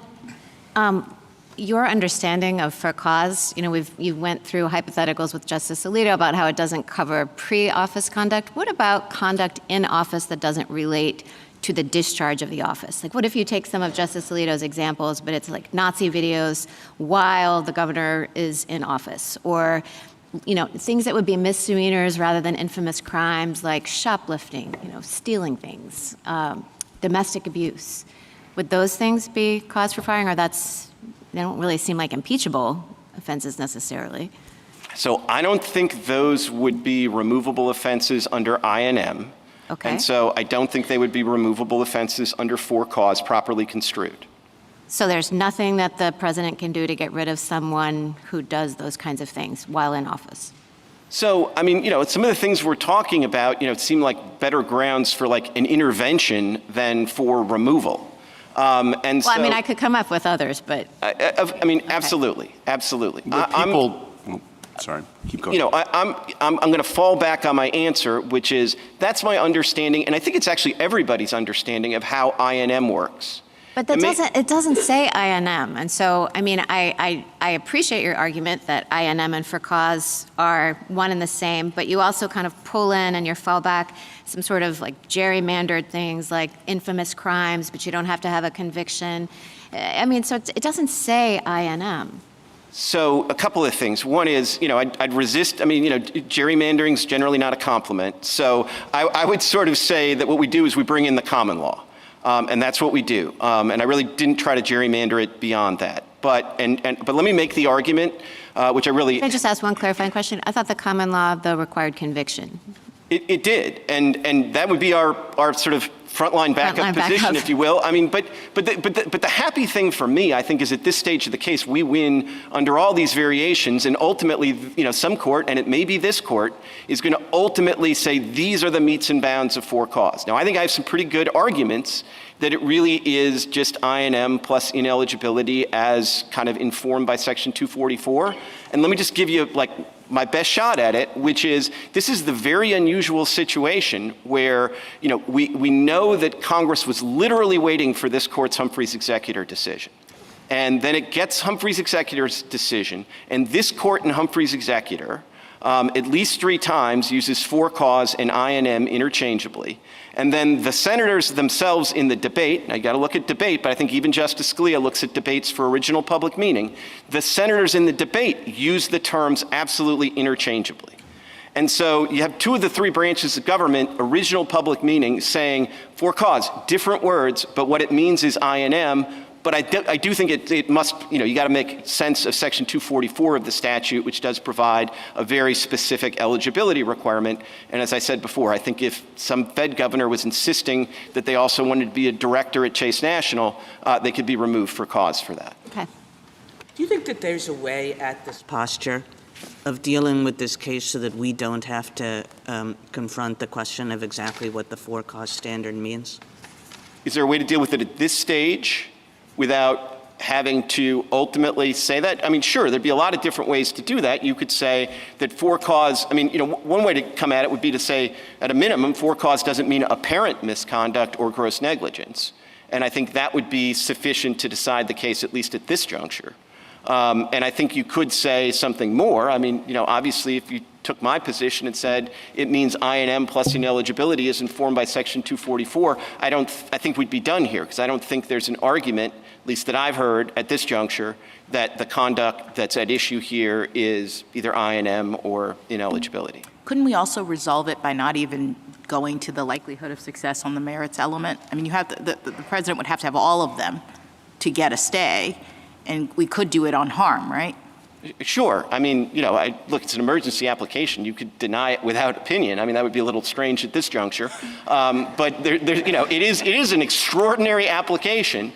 your understanding of for cause, you went through hypotheticals with Justice Alito about how it doesn't cover pre-office conduct. What about conduct in office that doesn't relate to the discharge of the office? What if you take some of Justice Alito's examples, but it's like Nazi videos while the governor is in office, or things that would be misdemeanors rather than infamous crimes like shoplifting, stealing things, domestic abuse. Would those things be cause for firing, or they don't really seem like impeachable offenses necessarily? So I don't think those would be removable offenses under INM. Okay. And so I don't think they would be removable offenses under for cause properly construed. So there's nothing that the president can do to get rid of someone who does those kinds of things while in office? So, some of the things we're talking about, seem like better grounds for an intervention than for removal. And so, Well, I mean, I could come up with others, but. I mean, absolutely, absolutely. But sorry, keep going. You know, I'm going to fall back on my answer, which is that's my understanding, and I think it's actually everybody's understanding of how INM works. But it doesn't say INM. And so, I mean, I appreciate your argument that INM and for cause are one and the same, but you also kind of pull in your fallback some sort of like gerrymandered things like infamous crimes, but you don't have to have a conviction. I mean, so it doesn't say INM. So a couple of things. One is, you know, I'd resist, I mean, you know, gerrymandering is generally not a compliment. So I would sort of say that what we do is we bring in the common law. And that's what we do. And I really didn't try to gerrymander it beyond that. But let me make the argument, which I really... Can I just ask one clarifying question? I thought the common law, though, required conviction. It did. And that would be our sort of frontline backup position, if you will. I mean, but the happy thing for me, I think, is at this stage of the case, we win under all these variations, and ultimately, you know, some court, and it may be this court, is going to ultimately say these are the metes and bounds of for cause. Now, I think I have some pretty good arguments that it really is just INM plus ineligibility as kind of informed by Section 244. And let me just give you, like, my best shot at it, which is this is the very unusual situation where, you know, we know that Congress was literally waiting for this court's Humphreys executor decision. And then it gets Humphreys executor's decision, and this court in Humphreys executor at least 3 times uses for cause and INM interchangeably. And then the senators themselves in the debate, now you got to look at debate, but I think even Justice Scalia looks at debates for original public meaning. The senators in the debate use the terms absolutely interchangeably. And so you have 2 of the 3 branches of government, original public meaning, saying for cause, different words, but what it means is INM. But I do think it must, you know, you got to make sense of Section 244 of the statute, which does provide a very specific eligibility requirement. And as I said before, I think if some Fed governor was insisting that they also wanted to be a director at Chase National, they could be removed for cause for that. Okay. Do you think that there's a way at this posture of dealing with this case so that we don't have to confront the question of exactly what the for cause standard means? Is there a way to deal with it at this stage without having to ultimately say that? I mean, sure, there'd be a lot of different ways to do that. You could say that for cause, I mean, you know, one way to come at it would be to say, at a minimum, for cause doesn't mean apparent misconduct or gross negligence. And I think that would be sufficient to decide the case, at least at this juncture. And I think you could say something more. I mean, you know, obviously, if you took my position and said it means INM plus ineligibility is informed by Section 244, I think we'd be done here, because I don't think there's an argument, at least that I've heard at this juncture, that the conduct that's at issue here is either INM or ineligibility. Couldn't we also resolve it by not even going to the likelihood of success on the merits element? I mean, you have the president would have to have all of them to get a stay, and we could do it on harm, right? Sure. I mean, you know, look, it's an emergency application. You could deny it without opinion. I mean, that would be a little strange at this juncture. But you know, it is an extraordinary application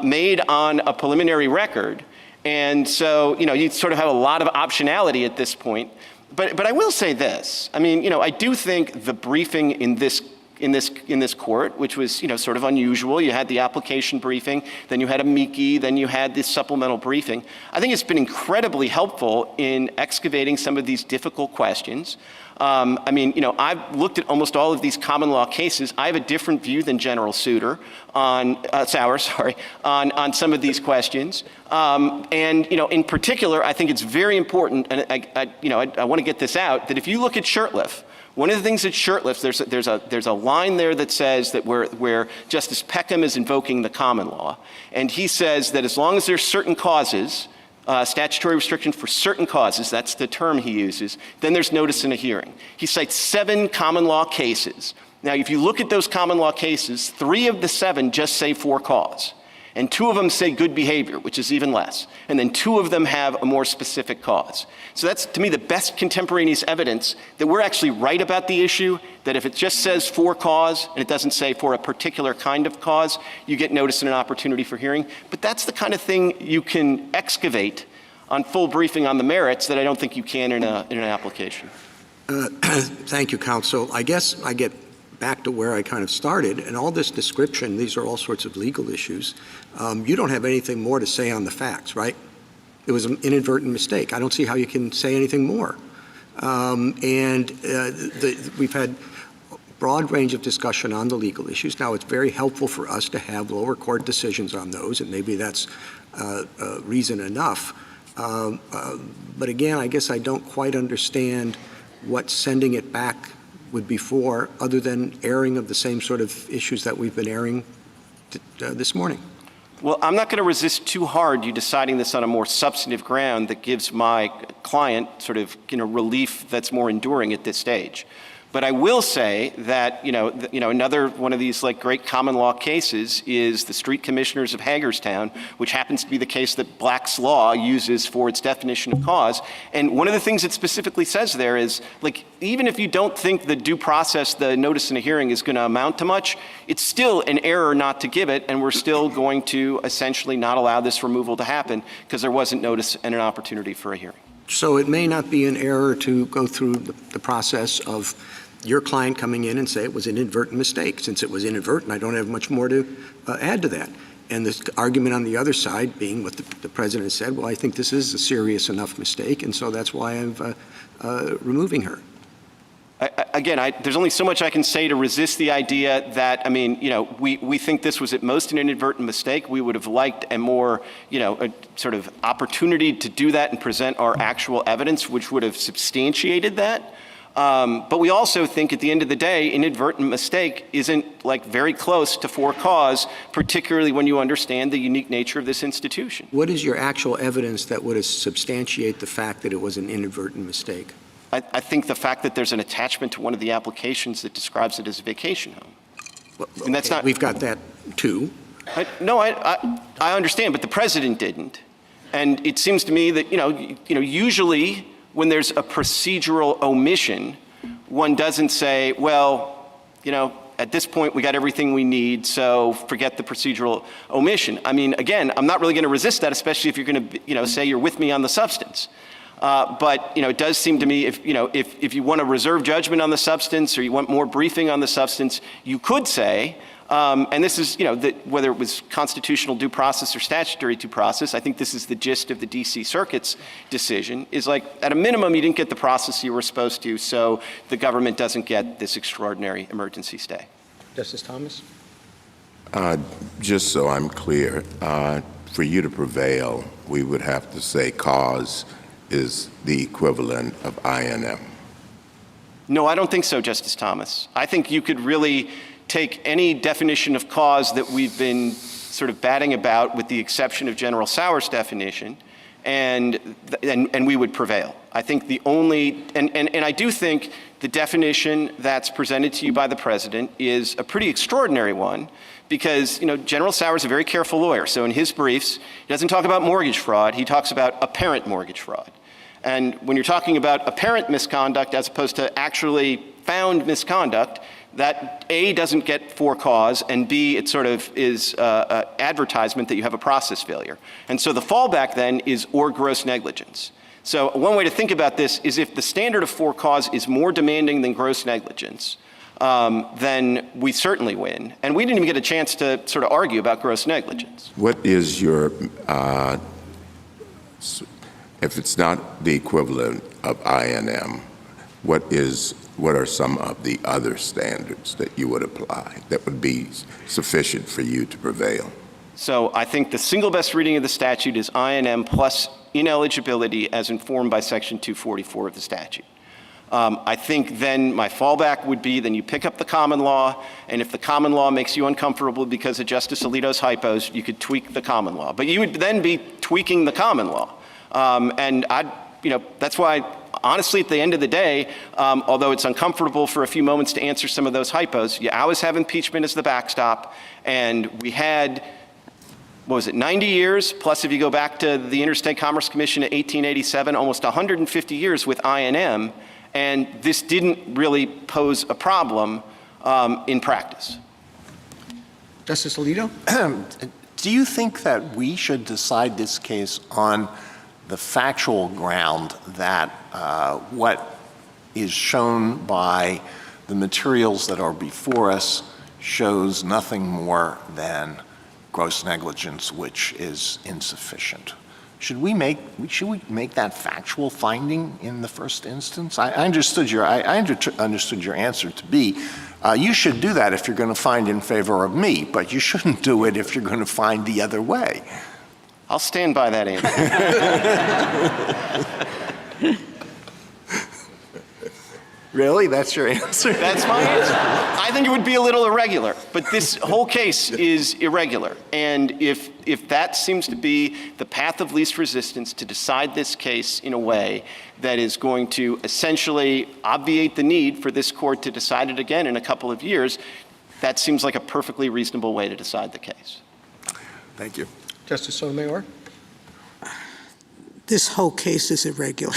made on a preliminary record. And so, you know, you sort of have a lot of optionality at this point. But I will say this. I mean, you know, I do think the briefing in this court, which was, you know, sort of unusual. You had the application briefing, then you had a MIKI, then you had this supplemental briefing. I think it's been incredibly helpful in excavating some of these difficult questions. I mean, you know, I've looked at almost all of these common law cases. I have a different view than General Sauer on some of these questions. And, you know, in particular, I think it's very important, and I want to get this out, that if you look at Shurtleff, one of the things at Shurtleff, there's a line there that says that where Justice Peckham is invoking the common law, and he says that as long as there's certain causes, statutory restriction for certain causes, that's the term he uses, then there's notice in a hearing. He cites 7 common law cases. Now, if you look at those common law cases, 3 of the 7 just say for cause. And 2 of them say good behavior, which is even less. And then 2 of them have a more specific cause. So that's, to me, the best contemporaneous evidence that we're actually right about the issue, that if it just says for cause and it doesn't say for a particular kind of cause, you get notice and an opportunity for hearing. But that's the kind of thing you can excavate on full briefing on the merits that I don't think you can in an application. Thank you, counsel. I guess I get back to where I kind of started, and all this description, these are all sorts of legal issues. You don't have anything more to say on the facts, right? It was an inadvertent mistake. I don't see how you can say anything more. We've had a broad range of discussion on the legal issues. Now, it's very helpful for us to have lower court decisions on those, and maybe that's reason enough. But again, I guess I don't quite understand what sending it back would be for, other than airing of the same sort of issues that we've been airing this morning. Well, I'm not going to resist too hard you deciding this on a more substantive ground that gives my client sort of, relief that's more enduring at this stage. But I will say that, another one of these like great common law cases is the Street Commissioners of Hagerstown, which happens to be the case that Black's Law uses for its definition of cause. And one of the things it specifically says there is, like, even if you don't think the due process, the notice in a hearing is going to amount to much, it's still an error not to give it, and we're still going to essentially not allow this removal to happen because there wasn't notice and an opportunity for a hearing. So it may not be an error to go through the process of your client coming in and say it was an inadvertent mistake. Since it was inadvertent, I don't have much more to add to that. And the argument on the other side being what the president said, well, I think this is a serious enough mistake, and so that's why I'm removing her. There's only so much I can say to resist the idea that, we think this was at most an inadvertent mistake. We would have liked a more, a sort of opportunity to do that and present our actual evidence, which would have substantiated that. But we also think at the end of the day, inadvertent mistake isn't like very close to for cause, particularly when you understand the unique nature of this institution. What is your actual evidence that would substantiate the fact that it was an inadvertent mistake? I think the fact that there's an attachment to one of the applications that describes it as a vacation home. Well, and that's not. We've got that too. I understand, but the president didn't. And it seems to me that, usually when there's a procedural omission, one doesn't say, well, at this point we got everything we need, so forget the procedural omission. Again, I'm not really going to resist that, especially if you're going to, say you're with me on the substance. But it does seem to me if you want to reserve judgment on the substance or you want more briefing on the substance, you could say, and this is, whether it was constitutional due process or statutory due process, I think this is the gist of the D.C. Circuit's decision, is like, at a minimum, you didn't get the process you were supposed to, so the government doesn't get this extraordinary emergency stay. Justice Thomas? Just so I'm clear, for you to prevail, we would have to say cause is the equivalent of INM. No, I don't think so, Justice Thomas. I think you could really take any definition of cause that we've been sort of batting about, with the exception of General Sauer's definition, and we would prevail. I think the only, and I do think the definition that's presented to you by the president is a pretty extraordinary one, because, General Sauer's a very careful lawyer. So in his briefs, he doesn't talk about mortgage fraud, he talks about apparent mortgage fraud. And when you're talking about apparent misconduct as opposed to actually found misconduct, that A, doesn't get for cause, and B, it sort of is advertisement that you have a process failure. And so the fallback then is or gross negligence. So one way to think about this is, if the standard of for cause is more demanding than gross negligence, then we certainly win. And we didn't even get a chance to sort of argue about gross negligence. What is your, if it's not the equivalent of INM, what are some of the other standards that you would apply that would be sufficient for you to prevail? So I think the single best reading of the statute is INM plus ineligibility as informed by Section 244 of the statute. I think then my fallback would be, then you pick up the common law, and if the common law makes you uncomfortable because of Justice Alito's hypos, you could tweak the common law. But you would then be tweaking the common law. And that's why, honestly, at the end of the day, although it's uncomfortable for a few moments to answer some of those hypos, you always have impeachment as the backstop, and we had, 90 years, plus if you go back to the Interstate Commerce Commission in 1887, almost 150 years with INM, and this didn't really pose a problem in practice. Justice Alito? Do you think that we should decide this case on the factual ground that what is shown by the materials that are before us shows nothing more than gross negligence, which is insufficient. Should we make that factual finding in the first instance? I understood your answer to be, you should do that if you're going to find in favor of me, but you shouldn't do it if you're going to find the other way. I'll stand by that answer. Really? That's your answer? That's my answer. I think it would be a little irregular, but this whole case is irregular. And if that seems to be the path of least resistance to decide this case in a way that is going to essentially obviate the need for this court to decide it again in a couple of years, that seems like a perfectly reasonable way to decide the case. Thank you. Justice Sotomayor? This whole case is irregular.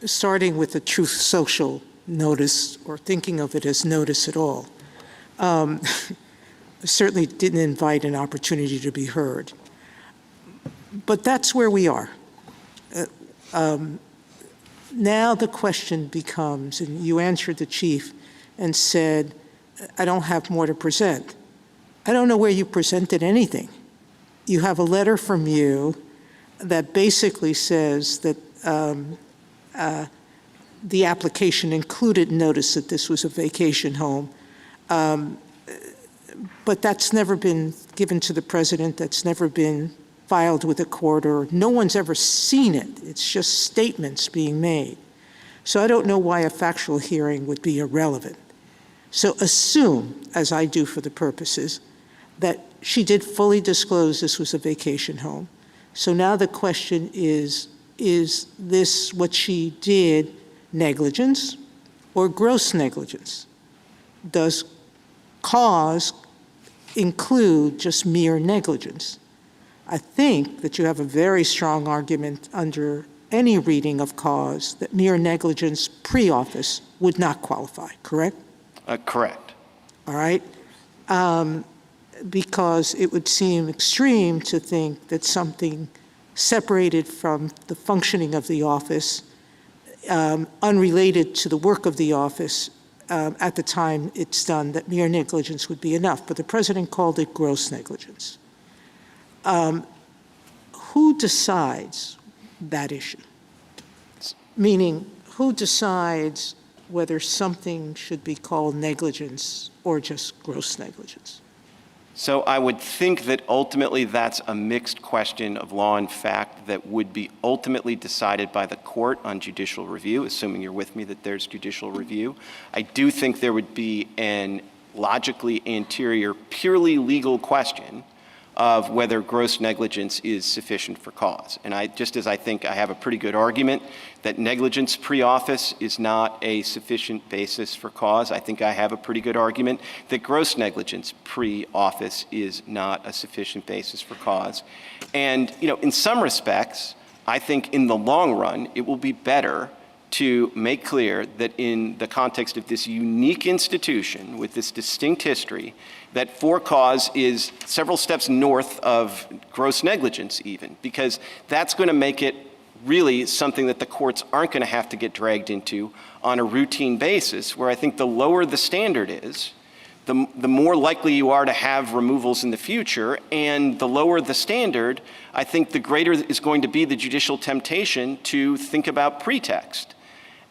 Starting with the Truth Social notice, or thinking of it as notice at all, certainly didn't invite an opportunity to be heard. But that's where we are. Now the question becomes, and you answered the Chief and said, I don't have more to present. I don't know where you presented anything. You have a letter from you that basically says that the application included notice that this was a vacation home. But that's never been given to the president. That's never been filed with a court, or no one's ever seen it. It's just statements being made. So I don't know why a factual hearing would be irrelevant. So assume, as I do for the purposes, that she did fully disclose this was a vacation home. So now the question is this, what she did, negligence or gross negligence? Does cause include just mere negligence? I think that you have a very strong argument under any reading of cause that mere negligence pre-office would not qualify, correct? Correct. All right. Because it would seem extreme to think that something separated from the functioning of the office, unrelated to the work of the office at the time it's done, that mere negligence would be enough. But the president called it gross negligence. Who decides that issue? Meaning, who decides whether something should be called negligence or just gross negligence? So I would think that ultimately that's a mixed question of law and fact that would be ultimately decided by the court on judicial review, assuming you're with me that there's judicial review. I do think there would be an logically anterior, purely legal question of whether gross negligence is sufficient for cause. And just as I think I have a pretty good argument that negligence pre-office is not a sufficient basis for cause, I think I have a pretty good argument that gross negligence pre-office is not a sufficient basis for cause. And, in some respects, I think in the long run, it will be better to make clear that in the context of this unique institution with this distinct history, that for cause is several steps north of gross negligence even, because that's going to make it really something that the courts aren't going to have to get dragged into on a routine basis, where I think the lower the standard is, the more likely you are to have removals in the future, and the lower the standard, I think the greater is going to be the judicial temptation to think about pretext.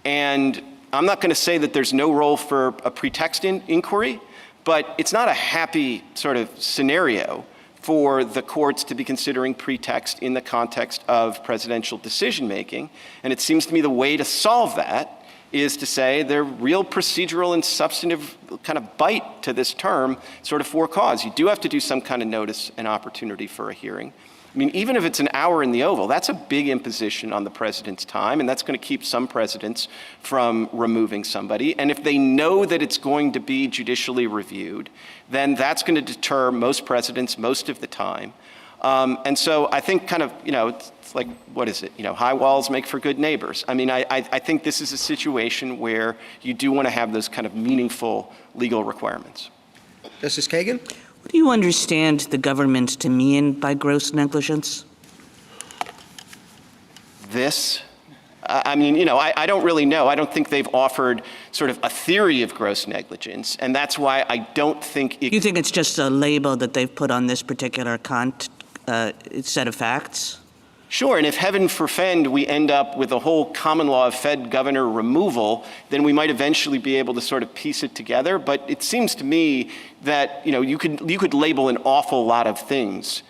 And I'm not going to say that there's no role for a pretext inquiry, but it's not a happy sort of scenario for the courts to be considering pretext in the context of presidential decision-making. And it seems to me the way to solve that is to say there are real procedural and substantive kind of bite to this term, sort of for cause. You do have to do some kind of notice and opportunity for a hearing. I mean, even if it's an hour in the Oval, that's a big imposition on the president's time, and that's going to keep some presidents from removing somebody. And if they know that it's going to be judicially reviewed, then that's going to deter most presidents most of the time. And so I think kind of, it's like, what is it? High walls make for good neighbors. I mean, I think this is a situation where you do want to have those kind of meaningful legal requirements. Justice Kagan? What do you understand the government to mean by gross negligence? This, I mean, you know, I don't really know. I don't think they've offered sort of a theory of gross negligence, and that's why I don't think it... You think it's just a label that they've put on this particular set of facts? Sure, and if heaven forfend we end up with a whole common law of Fed governor removal, then we might eventually be able to sort of piece it together. But it seems to me that, you know, you could label an awful lot of things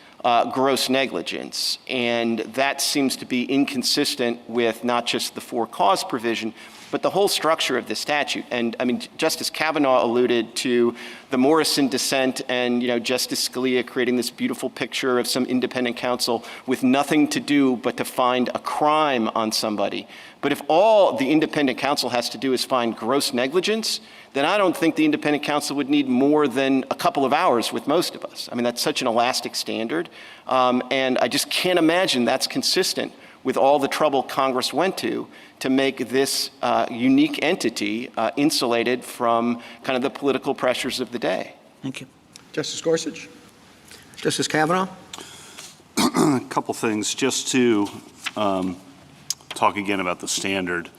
gross negligence, and that seems to be inconsistent with not just the for-cause provision, but the whole structure of the statute. And I mean, Justice Kavanaugh alluded to the Morrison dissent and, you know, Justice Scalia creating this beautiful picture of some independent counsel with nothing to do but to find a crime on somebody. But if all the independent counsel has to do is find gross negligence, then I don't think the independent counsel would need more than a couple of hours with most of us. I mean, that's such an elastic standard. And I just can't imagine that's consistent with all the trouble Congress went to make this unique entity insulated from kind of the political pressures of the day. Thank you. Justice Gorsuch? Justice Kavanaugh? A couple things, just to talk again about the standard.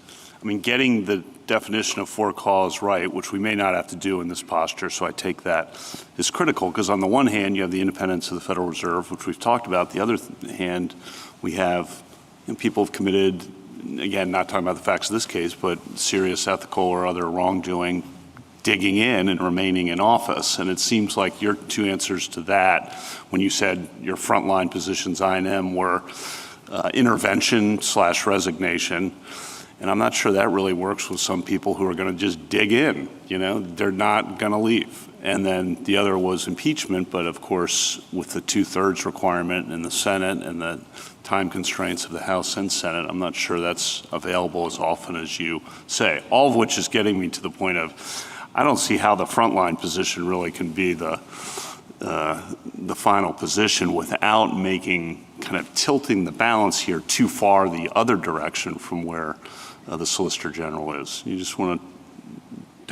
I mean, getting the definition of for-cause right, which we may not have to do in this posture, so I take that, is critical, because on the one hand, you have the independence of the Federal Reserve, which we've talked about. The other hand, we have people have committed, again, not talking about the facts of this case, but serious ethical or other wrongdoing, digging in and remaining in office. And it seems like your two answers to that, when you said your frontline positions, I&M, were intervention/resignation. And I'm not sure that really works with some people who are going to just dig in. You know, they're not going to leave. And then the other was impeachment, but of course, with the 2/3 requirement in the Senate and the time constraints of the House and Senate, I'm not sure that's available as often as you say. All of which is getting me to the point of, I don't see how the frontline position really can be the final position without making, kind of tilting the balance here too far the other direction from where the Solicitor General is. You just want to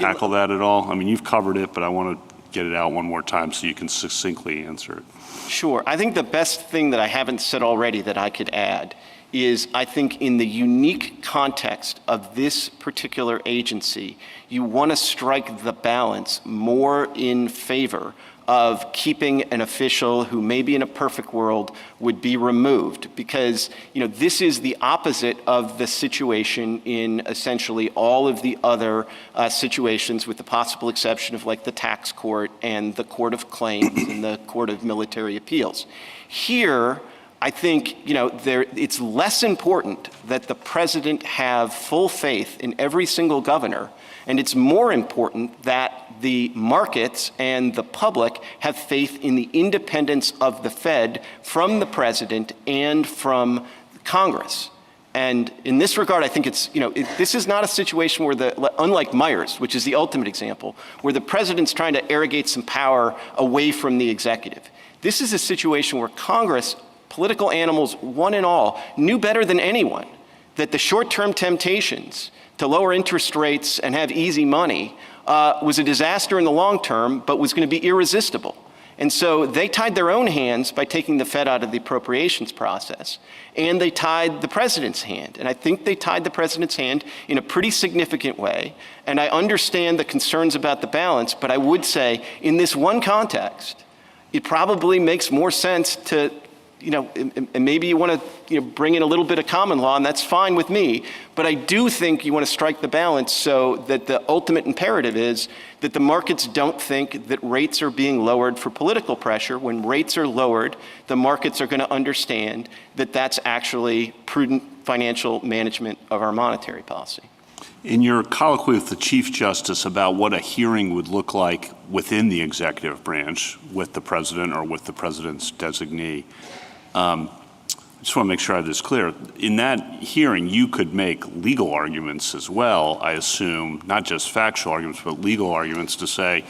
tackle that at all? I mean, you've covered it, but I want to get it out one more time so you can succinctly answer it. Sure. I think the best thing that I haven't said already that I could add is I think in the unique context of this particular agency, you want to strike the balance more in favor of keeping an official who maybe in a perfect world would be removed, because, you know, this is the opposite of the situation in essentially all of the other situations, with the possible exception of like the tax court and the court of claims and the court of military appeals. Here, I think, you know, it's less important that the president have full faith in every single governor, and it's more important that the markets and the public have faith in the independence of the Fed from the president and from Congress. And in this regard, I think it's, you know, this is not a situation where unlike Myers, which is the ultimate example, where the president's trying to arrogate some power away from the executive. This is a situation where Congress, political animals, one and all, knew better than anyone that the short-term temptations to lower interest rates and have easy money was a disaster in the long term, but was going to be irresistible. And so they tied their own hands by taking the Fed out of the appropriations process, and they tied the president's hand. And I think they tied the president's hand in a pretty significant way. And I understand the concerns about the balance, but I would say in this one context, it probably makes more sense to, you know, and maybe you want to, you know, bring in a little bit of common law, and that's fine with me. But I do think you want to strike the balance so that the ultimate imperative is that the markets don't think that rates are being lowered for political pressure. When rates are lowered, the markets are going to understand that that's actually prudent financial management of our monetary policy. In your colloquy with the Chief Justice about what a hearing would look like within the executive branch with the president or with the president's designee, I just want to make sure I have this clear. In that hearing, you could make legal arguments as well, I assume, not just factual arguments, but legal arguments to say,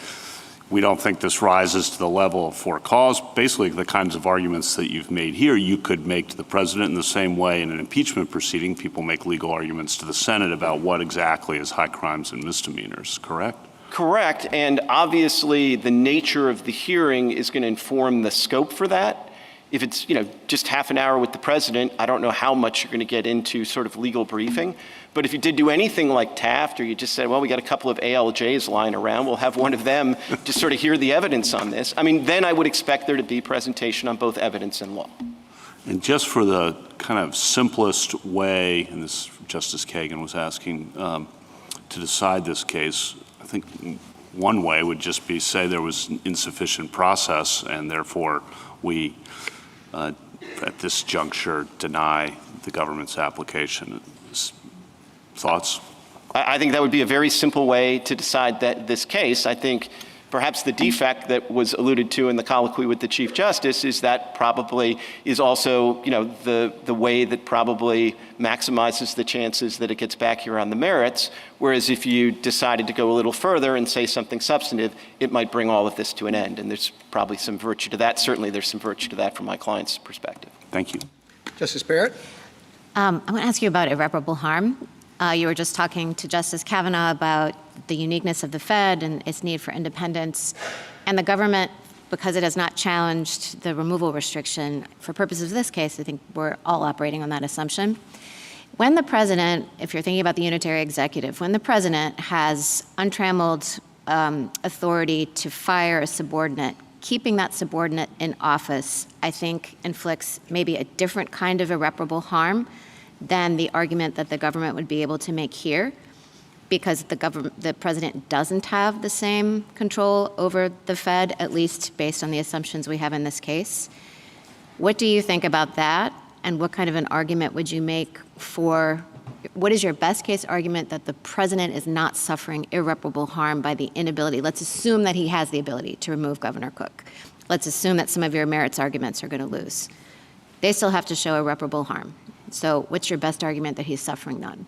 we don't think this rises to the level of for cause. Basically, the kinds of arguments that you've made here, you could make to the president in the same way in an impeachment proceeding. People make legal arguments to the Senate about what exactly is high crimes and misdemeanors, correct? Correct. And obviously, the nature of the hearing is going to inform the scope for that. If it's, just half an hour with the president, I don't know how much you're going to get into sort of legal briefing. But if you did do anything like Taft, or you just said, well, we got a couple of ALJs lying around, we'll have one of them just sort of hear the evidence on this. I mean, then I would expect there to be presentation on both evidence and law. And just for the kind of simplest way, and this Justice Kagan was asking, to decide this case, I think one way would just be say there was insufficient process, and therefore we, at this juncture, deny the government's application. Thoughts? I think that would be a very simple way to decide this case. I think perhaps the defect that was alluded to in the colloquy with the Chief Justice is that probably is also, the way that probably maximizes the chances that it gets back here on the merits, whereas if you decided to go a little further and say something substantive, it might bring all of this to an end, and there's probably some virtue to that. Certainly there's some virtue to that from my client's perspective. Thank you. Justice Barrett? I want to ask you about irreparable harm. You were just talking to Justice Kavanaugh about the uniqueness of the Fed and its need for independence. And the government, because it has not challenged the removal restriction, for purposes of this case, I think we're all operating on that assumption. When the president, if you're thinking about the unitary executive, when the president has untrammeled authority to fire a subordinate, keeping that subordinate in office, I think inflicts maybe a different kind of irreparable harm than the argument that the government would be able to make here, because the president doesn't have the same control over the Fed, at least based on the assumptions we have in this case. What do you think about that? And what kind of an argument would you make what is your best case argument that the president is not suffering irreparable harm by the inability? Let's assume that he has the ability to remove Governor Cook. Let's assume that some of your merits arguments are going to lose. They still have to show irreparable harm. So what's your best argument that he's suffering none?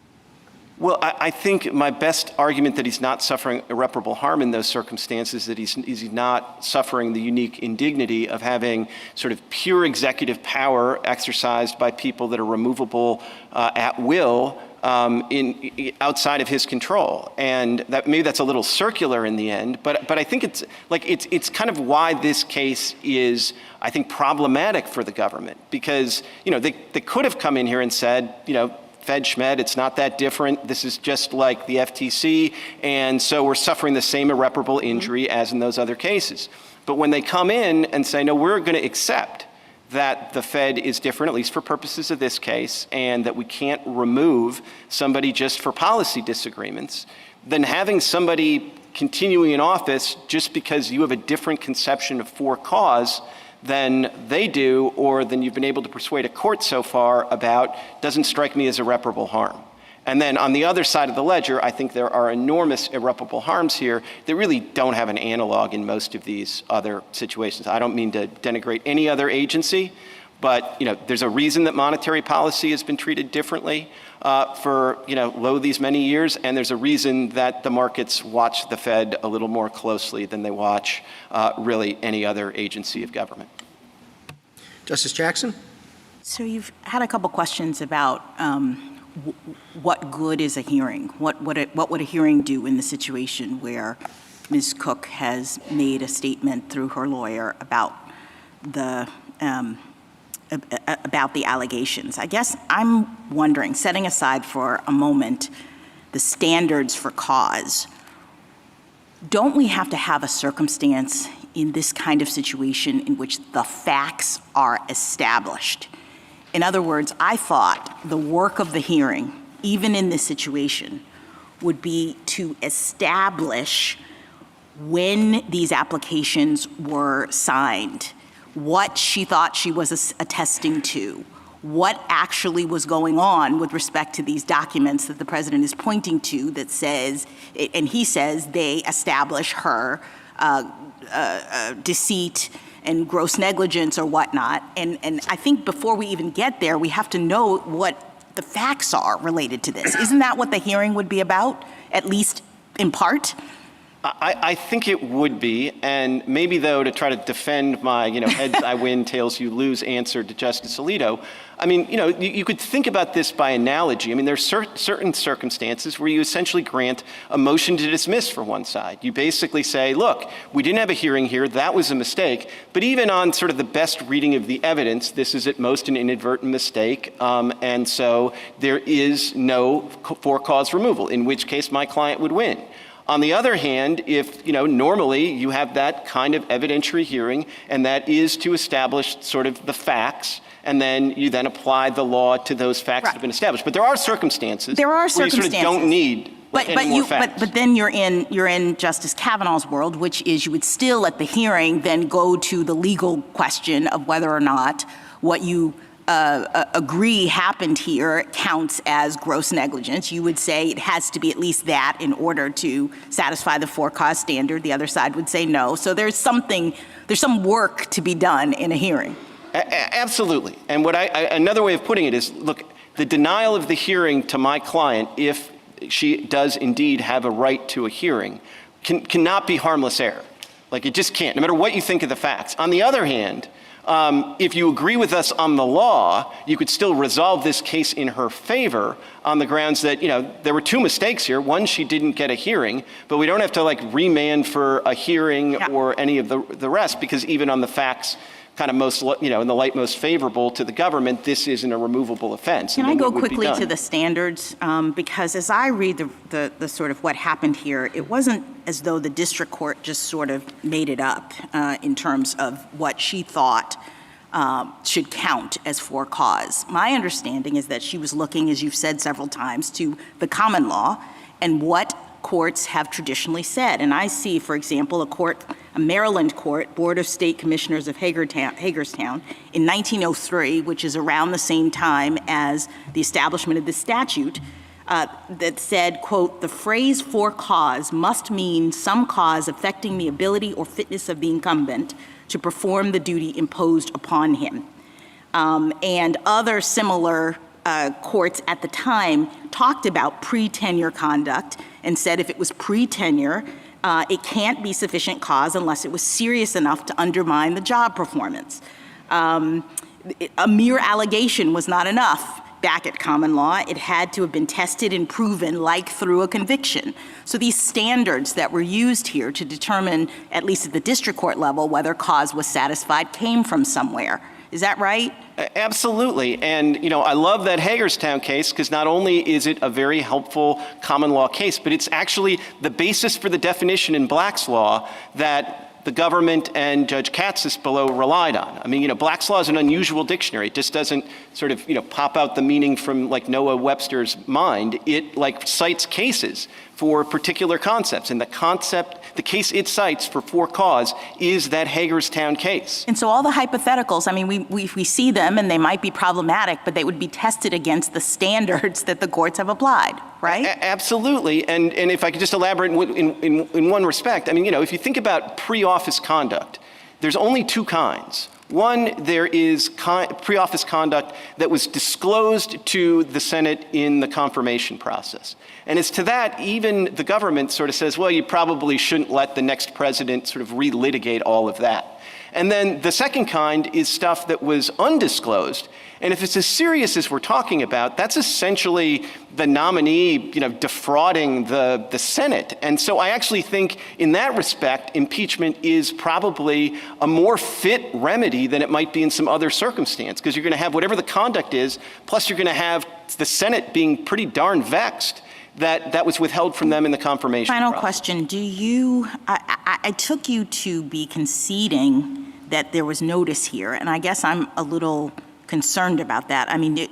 Well, I think my best argument that he's not suffering irreparable harm in those circumstances, that he's not suffering the unique indignity of having sort of pure executive power exercised by people that are removable at will outside of his control. And that maybe that's a little circular in the end, but I think it's kind of why this case is, I think, problematic for the government, because they could have come in here and said, Fed Schmed, it's not that different. This is just like the FTC, and so we're suffering the same irreparable injury as in those other cases. But when they come in and say, no, we're going to accept that the Fed is different, at least for purposes of this case, and that we can't remove somebody just for policy disagreements, then having somebody continuing in office just because you have a different conception of for cause than they do, or than you've been able to persuade a court so far about, doesn't strike me as irreparable harm. And then on the other side of the ledger, I think there are enormous irreparable harms here that really don't have an analog in most of these other situations. I don't mean to denigrate any other agency, but there's a reason that monetary policy has been treated differently for these many years, and there's a reason that the markets watch the Fed a little more closely than they watch really any other agency of government. Justice Jackson? So you've had a couple questions about what good is a hearing? What would a hearing do in the situation where Ms. Cook has made a statement through her lawyer about the allegations? I guess I'm wondering, setting aside for a moment the standards for cause, don't we have to have a circumstance in this kind of situation in which the facts are established? In other words, I thought the work of the hearing, even in this situation, would be to establish when these applications were signed, what she thought she was attesting to, what actually was going on with respect to these documents that the president is pointing to that says, and he says they establish her deceit and gross negligence or whatnot. And I think before we even get there, we have to know what the facts are related to this. Isn't that what the hearing would be about, at least in part? I think it would be, and maybe, though, to try to defend my, heads I win, tails you lose answer to Justice Alito, I mean, you could think about this by analogy. I mean, there's certain circumstances where you essentially grant a motion to dismiss for one side. You basically say, look, we didn't have a hearing here, that was a mistake, but even on sort of the best reading of the evidence, this is at most an inadvertent mistake, and so there is no for-cause removal, in which case my client would win. On the other hand, if, normally you have that kind of evidentiary hearing, and that is to establish sort of the facts, and then you then apply the law to those facts that have been established. But there are circumstances where you sort of don't need any more facts. But then you're in Justice Kavanaugh's world, which is you would still at the hearing then go to the legal question of whether or not what you agree happened here counts as gross negligence. You would say it has to be at least that in order to satisfy the for-cause standard. The other side would say no. So there's some work to be done in a hearing. Absolutely. And another way of putting it is, look, the denial of the hearing to my client, if she does indeed have a right to a hearing, cannot be harmless error. Like, it just can't, no matter what you think of the facts. On the other hand, if you agree with us on the law, you could still resolve this case in her favor on the grounds that, there were two mistakes here. One, she didn't get a hearing, but we don't have to remand for a hearing or any of the rest, because even on the facts kind of most, in the light most favorable to the government, this isn't a removable offense. Can I go quickly to the standards? Because as I read the sort of what happened here, it wasn't as though the district court just sort of made it up in terms of what she thought should count as for cause. My understanding is that she was looking, as you've said several times, to the common law and what courts have traditionally said. And I see, for example, a Maryland court, Board of State Commissioners of Hagerstown, in 1903, which is around the same time as the establishment of this statute, that said, quote, the phrase for cause must mean some cause affecting the ability or fitness of the incumbent to perform the duty imposed upon him. And other similar courts at the time talked about pre-tenure conduct and said if it was pre-tenure, it can't be sufficient cause unless it was serious enough to undermine the job performance. A mere allegation was not enough back at common law. It had to have been tested and proven, like through a conviction. So these standards that were used here to determine, at least at the district court level, whether cause was satisfied came from somewhere. Is that right? Absolutely. And, I love that Hagerstown case because not only is it a very helpful common law case, but it's actually the basis for the definition in Black's law that the government and Judge Katsas below relied on. I mean, Black's law is an unusual dictionary. It just doesn't sort of, pop out the meaning from Noah Webster's mind. It cites cases for particular concepts. And the case it cites for cause is that Hagerstown case. And so all the hypotheticals, I mean, we see them and they might be problematic, but they would be tested against the standards that the courts have applied, right? Absolutely. And if I could just elaborate in one respect, I mean, if you think about pre-office conduct, there's only two kinds. One, there is pre-office conduct that was disclosed to the Senate in the confirmation process. And as to that, even the government sort of says, well, you probably shouldn't let the next president sort of relitigate all of that. And then the second kind is stuff that was undisclosed. And if it's as serious as we're talking about, that's essentially the nominee, defrauding the Senate. And so I actually think in that respect, impeachment is probably a more fit remedy than it might be in some other circumstance, because you're going to have whatever the conduct is, plus you're going to have the Senate being pretty darn vexed that was withheld from them in the confirmation Final process. question. I took you to be conceding that there was notice here, and I guess I'm a little concerned about that. I mean,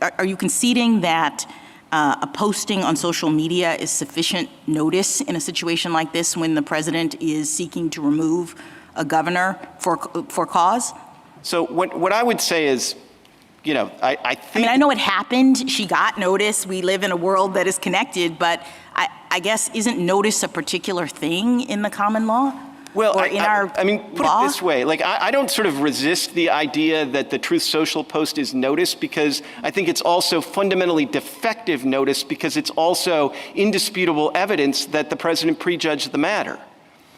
are you conceding that a posting on social media is sufficient notice in a situation like this when the president is seeking to remove a governor for cause? So what I would say is, I think... I know it happened. She got notice. We live in a world that is connected, but I guess isn't notice a particular thing in the common law? or in our I mean, put law? it this way, like, I don't sort of resist the idea that the Truth Social post is notice, because I think it's also fundamentally defective notice, because it's also indisputable evidence that the president prejudged the matter.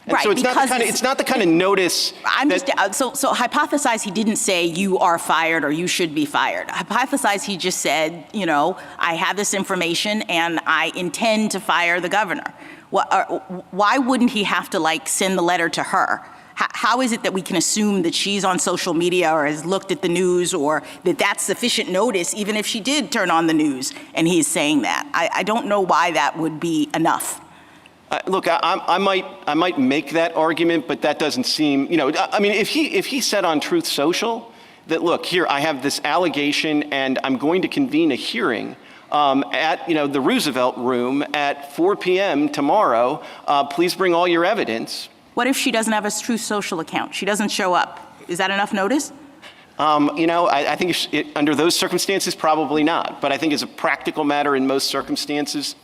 And Right, so it's because not the kind of notice So hypothesize he didn't say you are fired or you should be fired. Hypothesize he just said, I have this information and I intend to fire the governor. Why wouldn't he have to send the letter to her? How is it that we can assume that she's on social media or has looked at the news, or that that's sufficient notice even if she did turn on the news and he's saying that? I don't know why that would be enough. Look, I might make that argument, but that doesn't seem, I mean, if he said on Truth Social that, look, here, I have this allegation and I'm going to convene a hearing at, the Roosevelt Room at 4 p.m. tomorrow, please bring all your evidence. What if she doesn't have a Truth Social account? She doesn't show up. Is that enough notice? I think under those circumstances, probably not. But I think as a practical matter, in most circumstances,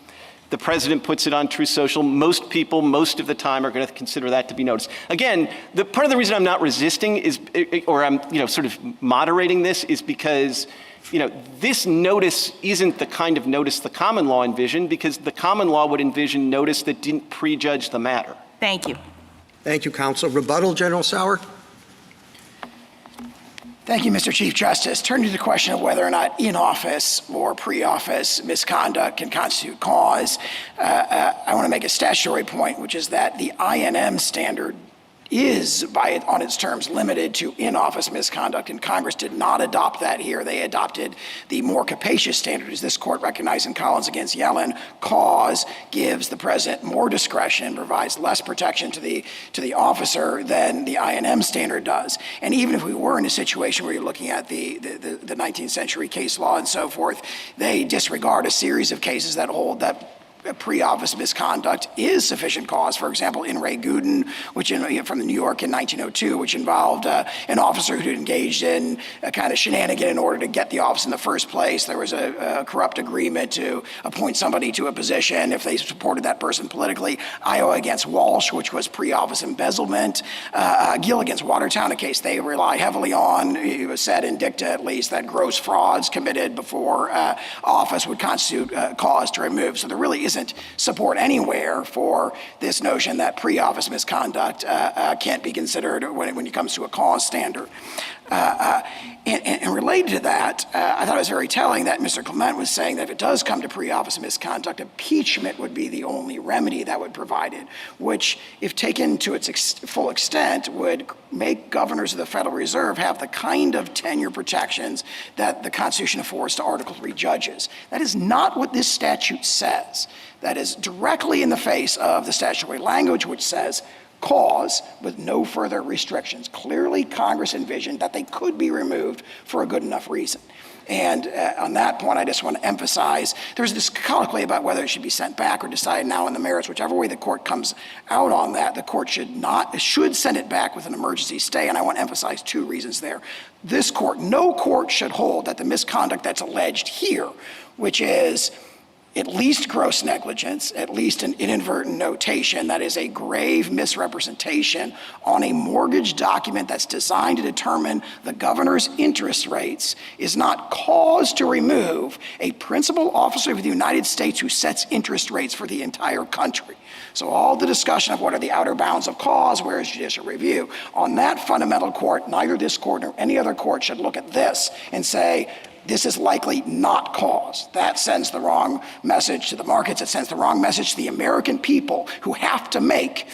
the president puts it on Truth Social. Most people, most of the time, are going to consider that to be notice. Again, part of the reason I'm not resisting is, or I'm, sort of moderating this, is because, this notice isn't the kind of notice the common law envisioned, because the common law would envision notice that didn't prejudge the matter. Thank you. Thank you, counsel. Rebuttal, General Sauer? Thank you, Mr. Chief Justice. Turning to the question of whether or not in-office or pre-office misconduct can constitute cause, I want to make a statutory point, which is that the INM standard is, on its terms, limited to in-office misconduct, and Congress did not adopt that here. They adopted the more capacious standard, as this court recognized in Collins against Yellen. Cause gives the president more discretion, provides less protection to the officer than the INM standard does. And even if we were in a situation where you're looking at the 19th century case law and so forth, they disregard a series of cases that hold that pre-office misconduct is sufficient cause. For example, in Ray Gooden, from New York in 1902, which involved an officer who engaged in a kind of shenanigan in order to get the office in the first place. There was a corrupt agreement to appoint somebody to a position if they supported that person politically. Iowa against Walsh, which was pre-office embezzlement. Gill against Watertown, a case they rely heavily on. It was said in dicta, at least, that gross frauds committed before office would constitute cause to remove. So there really isn't support anywhere for this notion that pre-office misconduct can't be considered when it comes to a cause standard. And related to that, I thought it was very telling that Mr. Clement was saying that if it does come to pre-office misconduct, impeachment would be the only remedy that would provide it, which, if taken to its full extent, would make governors of the Federal Reserve have the kind of tenure protections that the Constitution affords to Article III judges. That is not what this statute says. That is directly in the face of the statutory language, which says cause with no further restrictions. Clearly, Congress envisioned that they could be removed for a good enough reason. And on that point, I just want to emphasize, there's this colloquy about whether it should be sent back or decided now in the merits. Whichever way the court comes out on that, the court should send it back with an emergency stay, and I want to emphasize two reasons there. This court, no court should hold that the misconduct that's alleged here, which is at least gross negligence, at least an inadvertent notation that is a grave misrepresentation on a mortgage document that's designed to determine the governor's interest rates, is not cause to remove a principal officer of the United States who sets interest rates for the entire country. So all the discussion of what are the outer bounds of cause, where is judicial review, on that fundamental court, neither this court nor any other court should look at this and say, this is likely not cause. That sends the wrong message to the markets. It sends the wrong message to the American people who have to make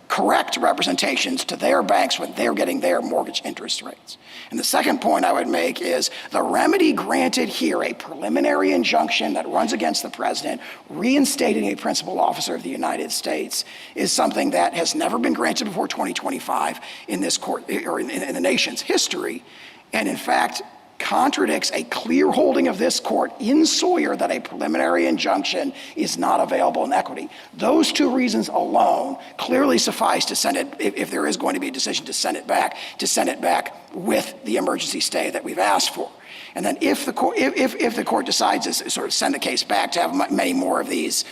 correct representations to their banks when they're getting their mortgage interest rates. And the second point I would make is the remedy granted here, a preliminary injunction that runs against the president, reinstating a principal officer of the United States, is something that has never been granted before 2025 in this court, or in the nation's history, and in fact, contradicts a clear holding of this court in Sawyer that a preliminary injunction is not available in equity. Those two reasons alone clearly suffice to send it, if there is going to be a decision to send it back with the emergency stay that we've asked for. And then if the court decides to sort of send the case back to have many more of these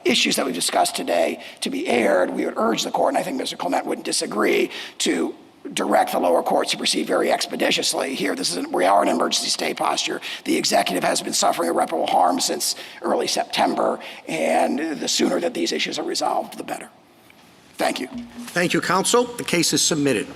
issues that we've discussed today to be aired, we would urge the court, and I think Mr. Clement wouldn't disagree, to direct the lower courts to proceed very expeditiously. Here, we are in an emergency stay posture. The executive has been suffering irreparable harm since early September, and the sooner that these issues are resolved, the better. Thank you. Thank you, counsel. The case is submitted.